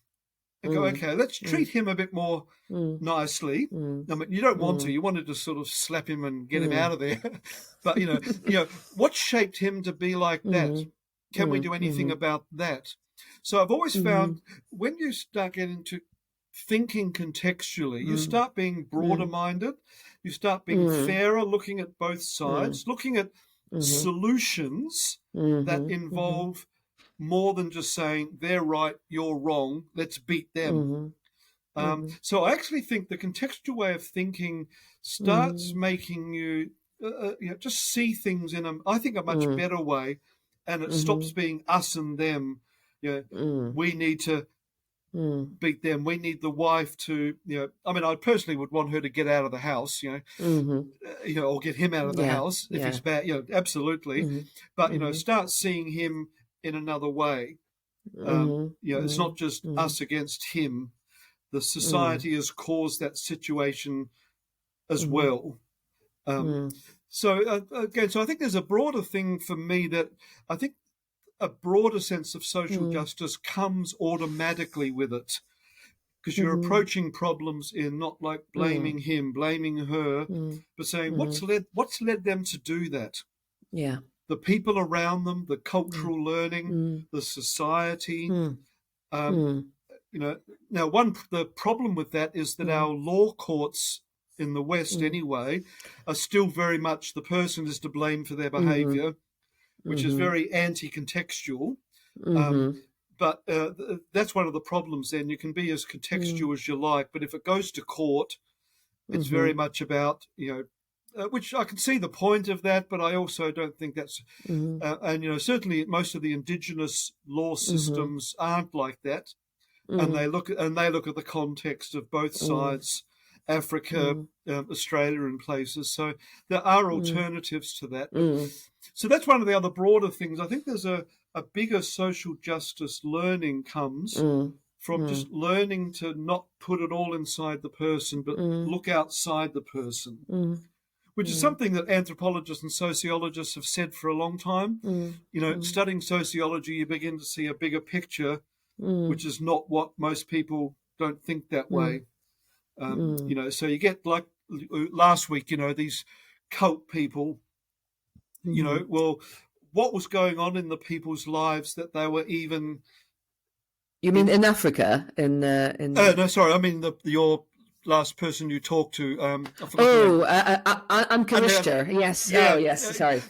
and go, okay, let's treat him a bit more nicely. I mean, you don't want to. You wanted to sort of slap him and get him out of there. But, what shaped him to be like that? Can we do anything about that? So I've always found when you start getting to thinking contextually, you start being broader minded, you start being fairer, looking at both sides, looking at solutions that involve more than just saying they're right, you're wrong, let's beat them. So I actually think the contextual way of thinking starts making you just see things in I think a much better way, and it stops being us and them. We need to beat them. We need the wife to, I mean, I personally would want her to get out of the house, or get him out of the house if he's bad, absolutely. But, start seeing him in another way. It's not just us against him. The society has caused that situation as well. So again, I think there's a broader thing for me that I think a broader sense of social justice comes automatically with it, because you're approaching problems in not like blaming him, blaming her, but saying what's led them to do that. Yeah. The people around them, the cultural learning, the society. Now the problem with that is that our law courts in the West anyway are still very much the person is to blame for their behavior, which is very anti-contextual. But that's one of the problems then. You can be as contextual as you like, but if it goes to court, it's very much about, which I can see the point of that, but I also don't think that's, and, certainly most of the indigenous law systems aren't like that. And they look at the context of both sides, Africa, Australia and places. So there are alternatives to that. So that's one of the other broader things. I think there's a bigger social justice learning comes from just learning to not put it all inside the person, but look outside the person, which is something that anthropologists and sociologists have said for a long time. Studying sociology, you begin to see a bigger picture, which is not what most people don't think that way. So you get like last week, these cult people, well, what was going on in the people's lives that they were even... You mean in Africa? No, sorry, I mean your last person you talked to. I'm Commissioner. Yes. Yeah, yes. Sorry.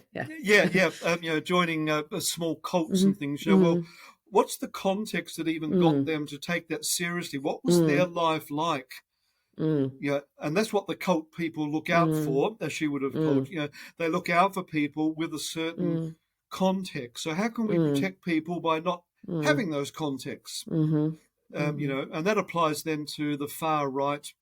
Joining small cults and things. Well, what's the context that even got them to take that seriously? What was their life like? And that's what the cult people look out for, as she would have called. They look out for people with a certain context. So how can we protect people by not having those contexts? And that applies then to the far right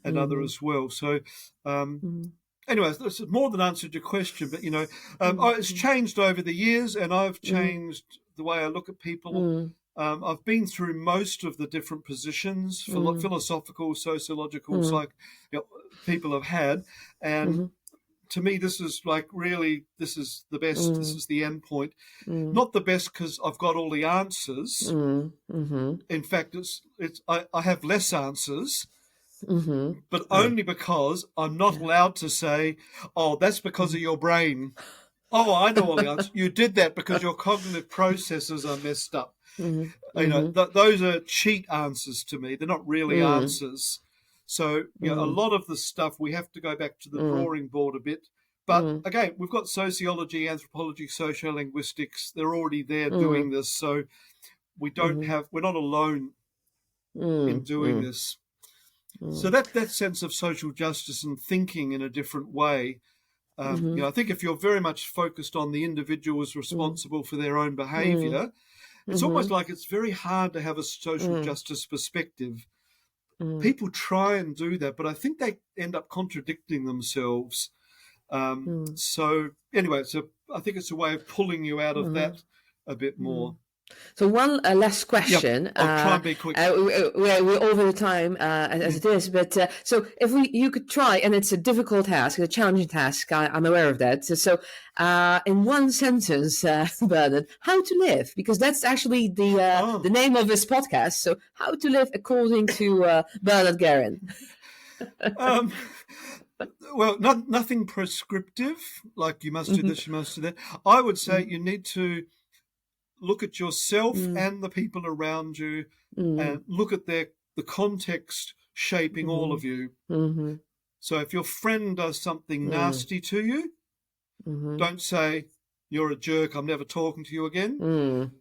and other as well. So anyway, this more than answered your question, but it's changed over the years, and I've changed the way I look at people. I've been through most of the different positions, philosophical, sociological, people have had, and to me, this is this is the best. This is the end point. Not the best because I've got all the answers. In fact, I have less answers, but only because I'm not allowed to say, "Oh, that's because of your brain." Oh, I know all the answers. You did that because your cognitive processes are messed up. Those are cheat answers to me. They're not really answers. So, a lot of the stuff we have to go back to the drawing board a bit. But again, we've got sociology, anthropology, sociolinguistics. They're already there doing this. So we're not alone in doing this. So that sense of social justice and thinking in a different way, I think if you're very much focused on the individual as responsible for their own behaviour, it's almost like it's very hard to have a social justice perspective. People try and do that, but I think they end up contradicting themselves. So anyway, I think it's a way of pulling you out of that a bit more. So one last question. Yep. I'll try and be quick. We're over the time as it is, but so if you could try, and it's a difficult task, a challenging task. I'm aware of that. So in one sentence, Bernard, how to live? Because that's actually the name of this podcast. So how to live according to Bernard Guerin. Well, nothing prescriptive, like you must do this, you must do that. I would say you need to look at yourself and the people around you and look at the context shaping all of you. So if your friend does something nasty to you, don't say, you're a jerk, I'm never talking to you again.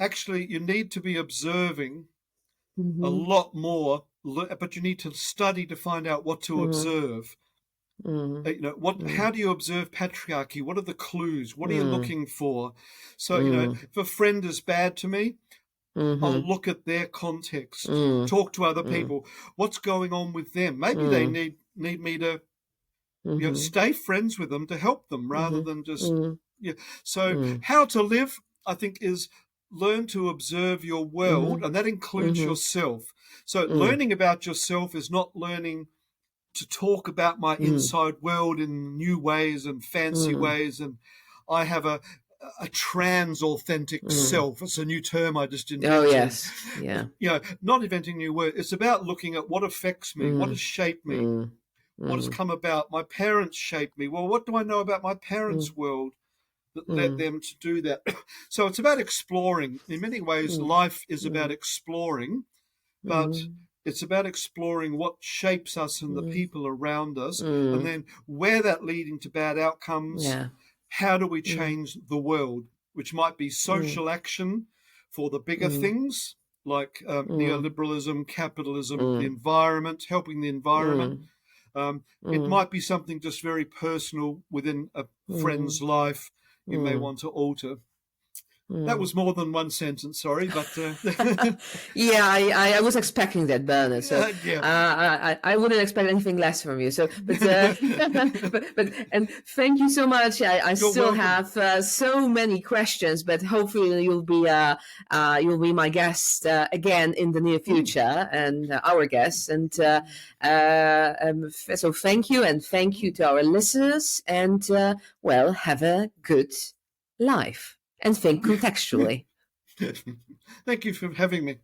Actually, you need to be observing a lot more, but you need to study to find out what to observe. How do you observe patriarchy? What are the clues? What are you looking for? So, if a friend is bad to me, I'll Mm-hmm. look at their context, Mm. talk to other Mm. people. What's going on with them? Maybe they Mm. need me to Mm-hmm. stay friends with them to help them rather Mm-hmm. than just Mm. So Mm. how to live, I think, is learn to observe your Mm-hmm. world, and that includes Mm-hmm. yourself. So Mm. learning about yourself is not learning to talk about my Mm. inside world in new ways and fancy Mm. ways, and I have a trans authentic Mm. self. It's a new term I just Oh invented. yes. Yeah. Not inventing new words. It's about looking at what affects me, what has Mm. shaped me, Mm. what has Mm. come about. My parents shaped me. Well, what do I know about my Mm. parents' world that led Mm. them to do that? So it's about exploring. In many ways, Mm. life is about Mm. exploring, but Mm. it's about exploring what shapes us and the Mm. people around us, and Mm. then where that leading to bad outcomes, Yeah. how do we Mm. change the world, which might be Mm. social action for the bigger Mm. things like Mm. neoliberalism, capitalism, the Mm. environment, helping the environment. Mm. It Mm. might be something just very personal within a Mm. friend's life you may Mm. want to alter. That Mm. was more than one sentence, sorry, but Yeah, I was expecting that, Bernard. So yeah. I wouldn't expect anything less from you. So, but but and thank you so much. I You're still welcome. have so many questions, but hopefully you'll be my guest again in the near Mm. future, and our guest. And so thank you, and thank you to our listeners. And well, have a good life, and think contextually. Thank you for having me.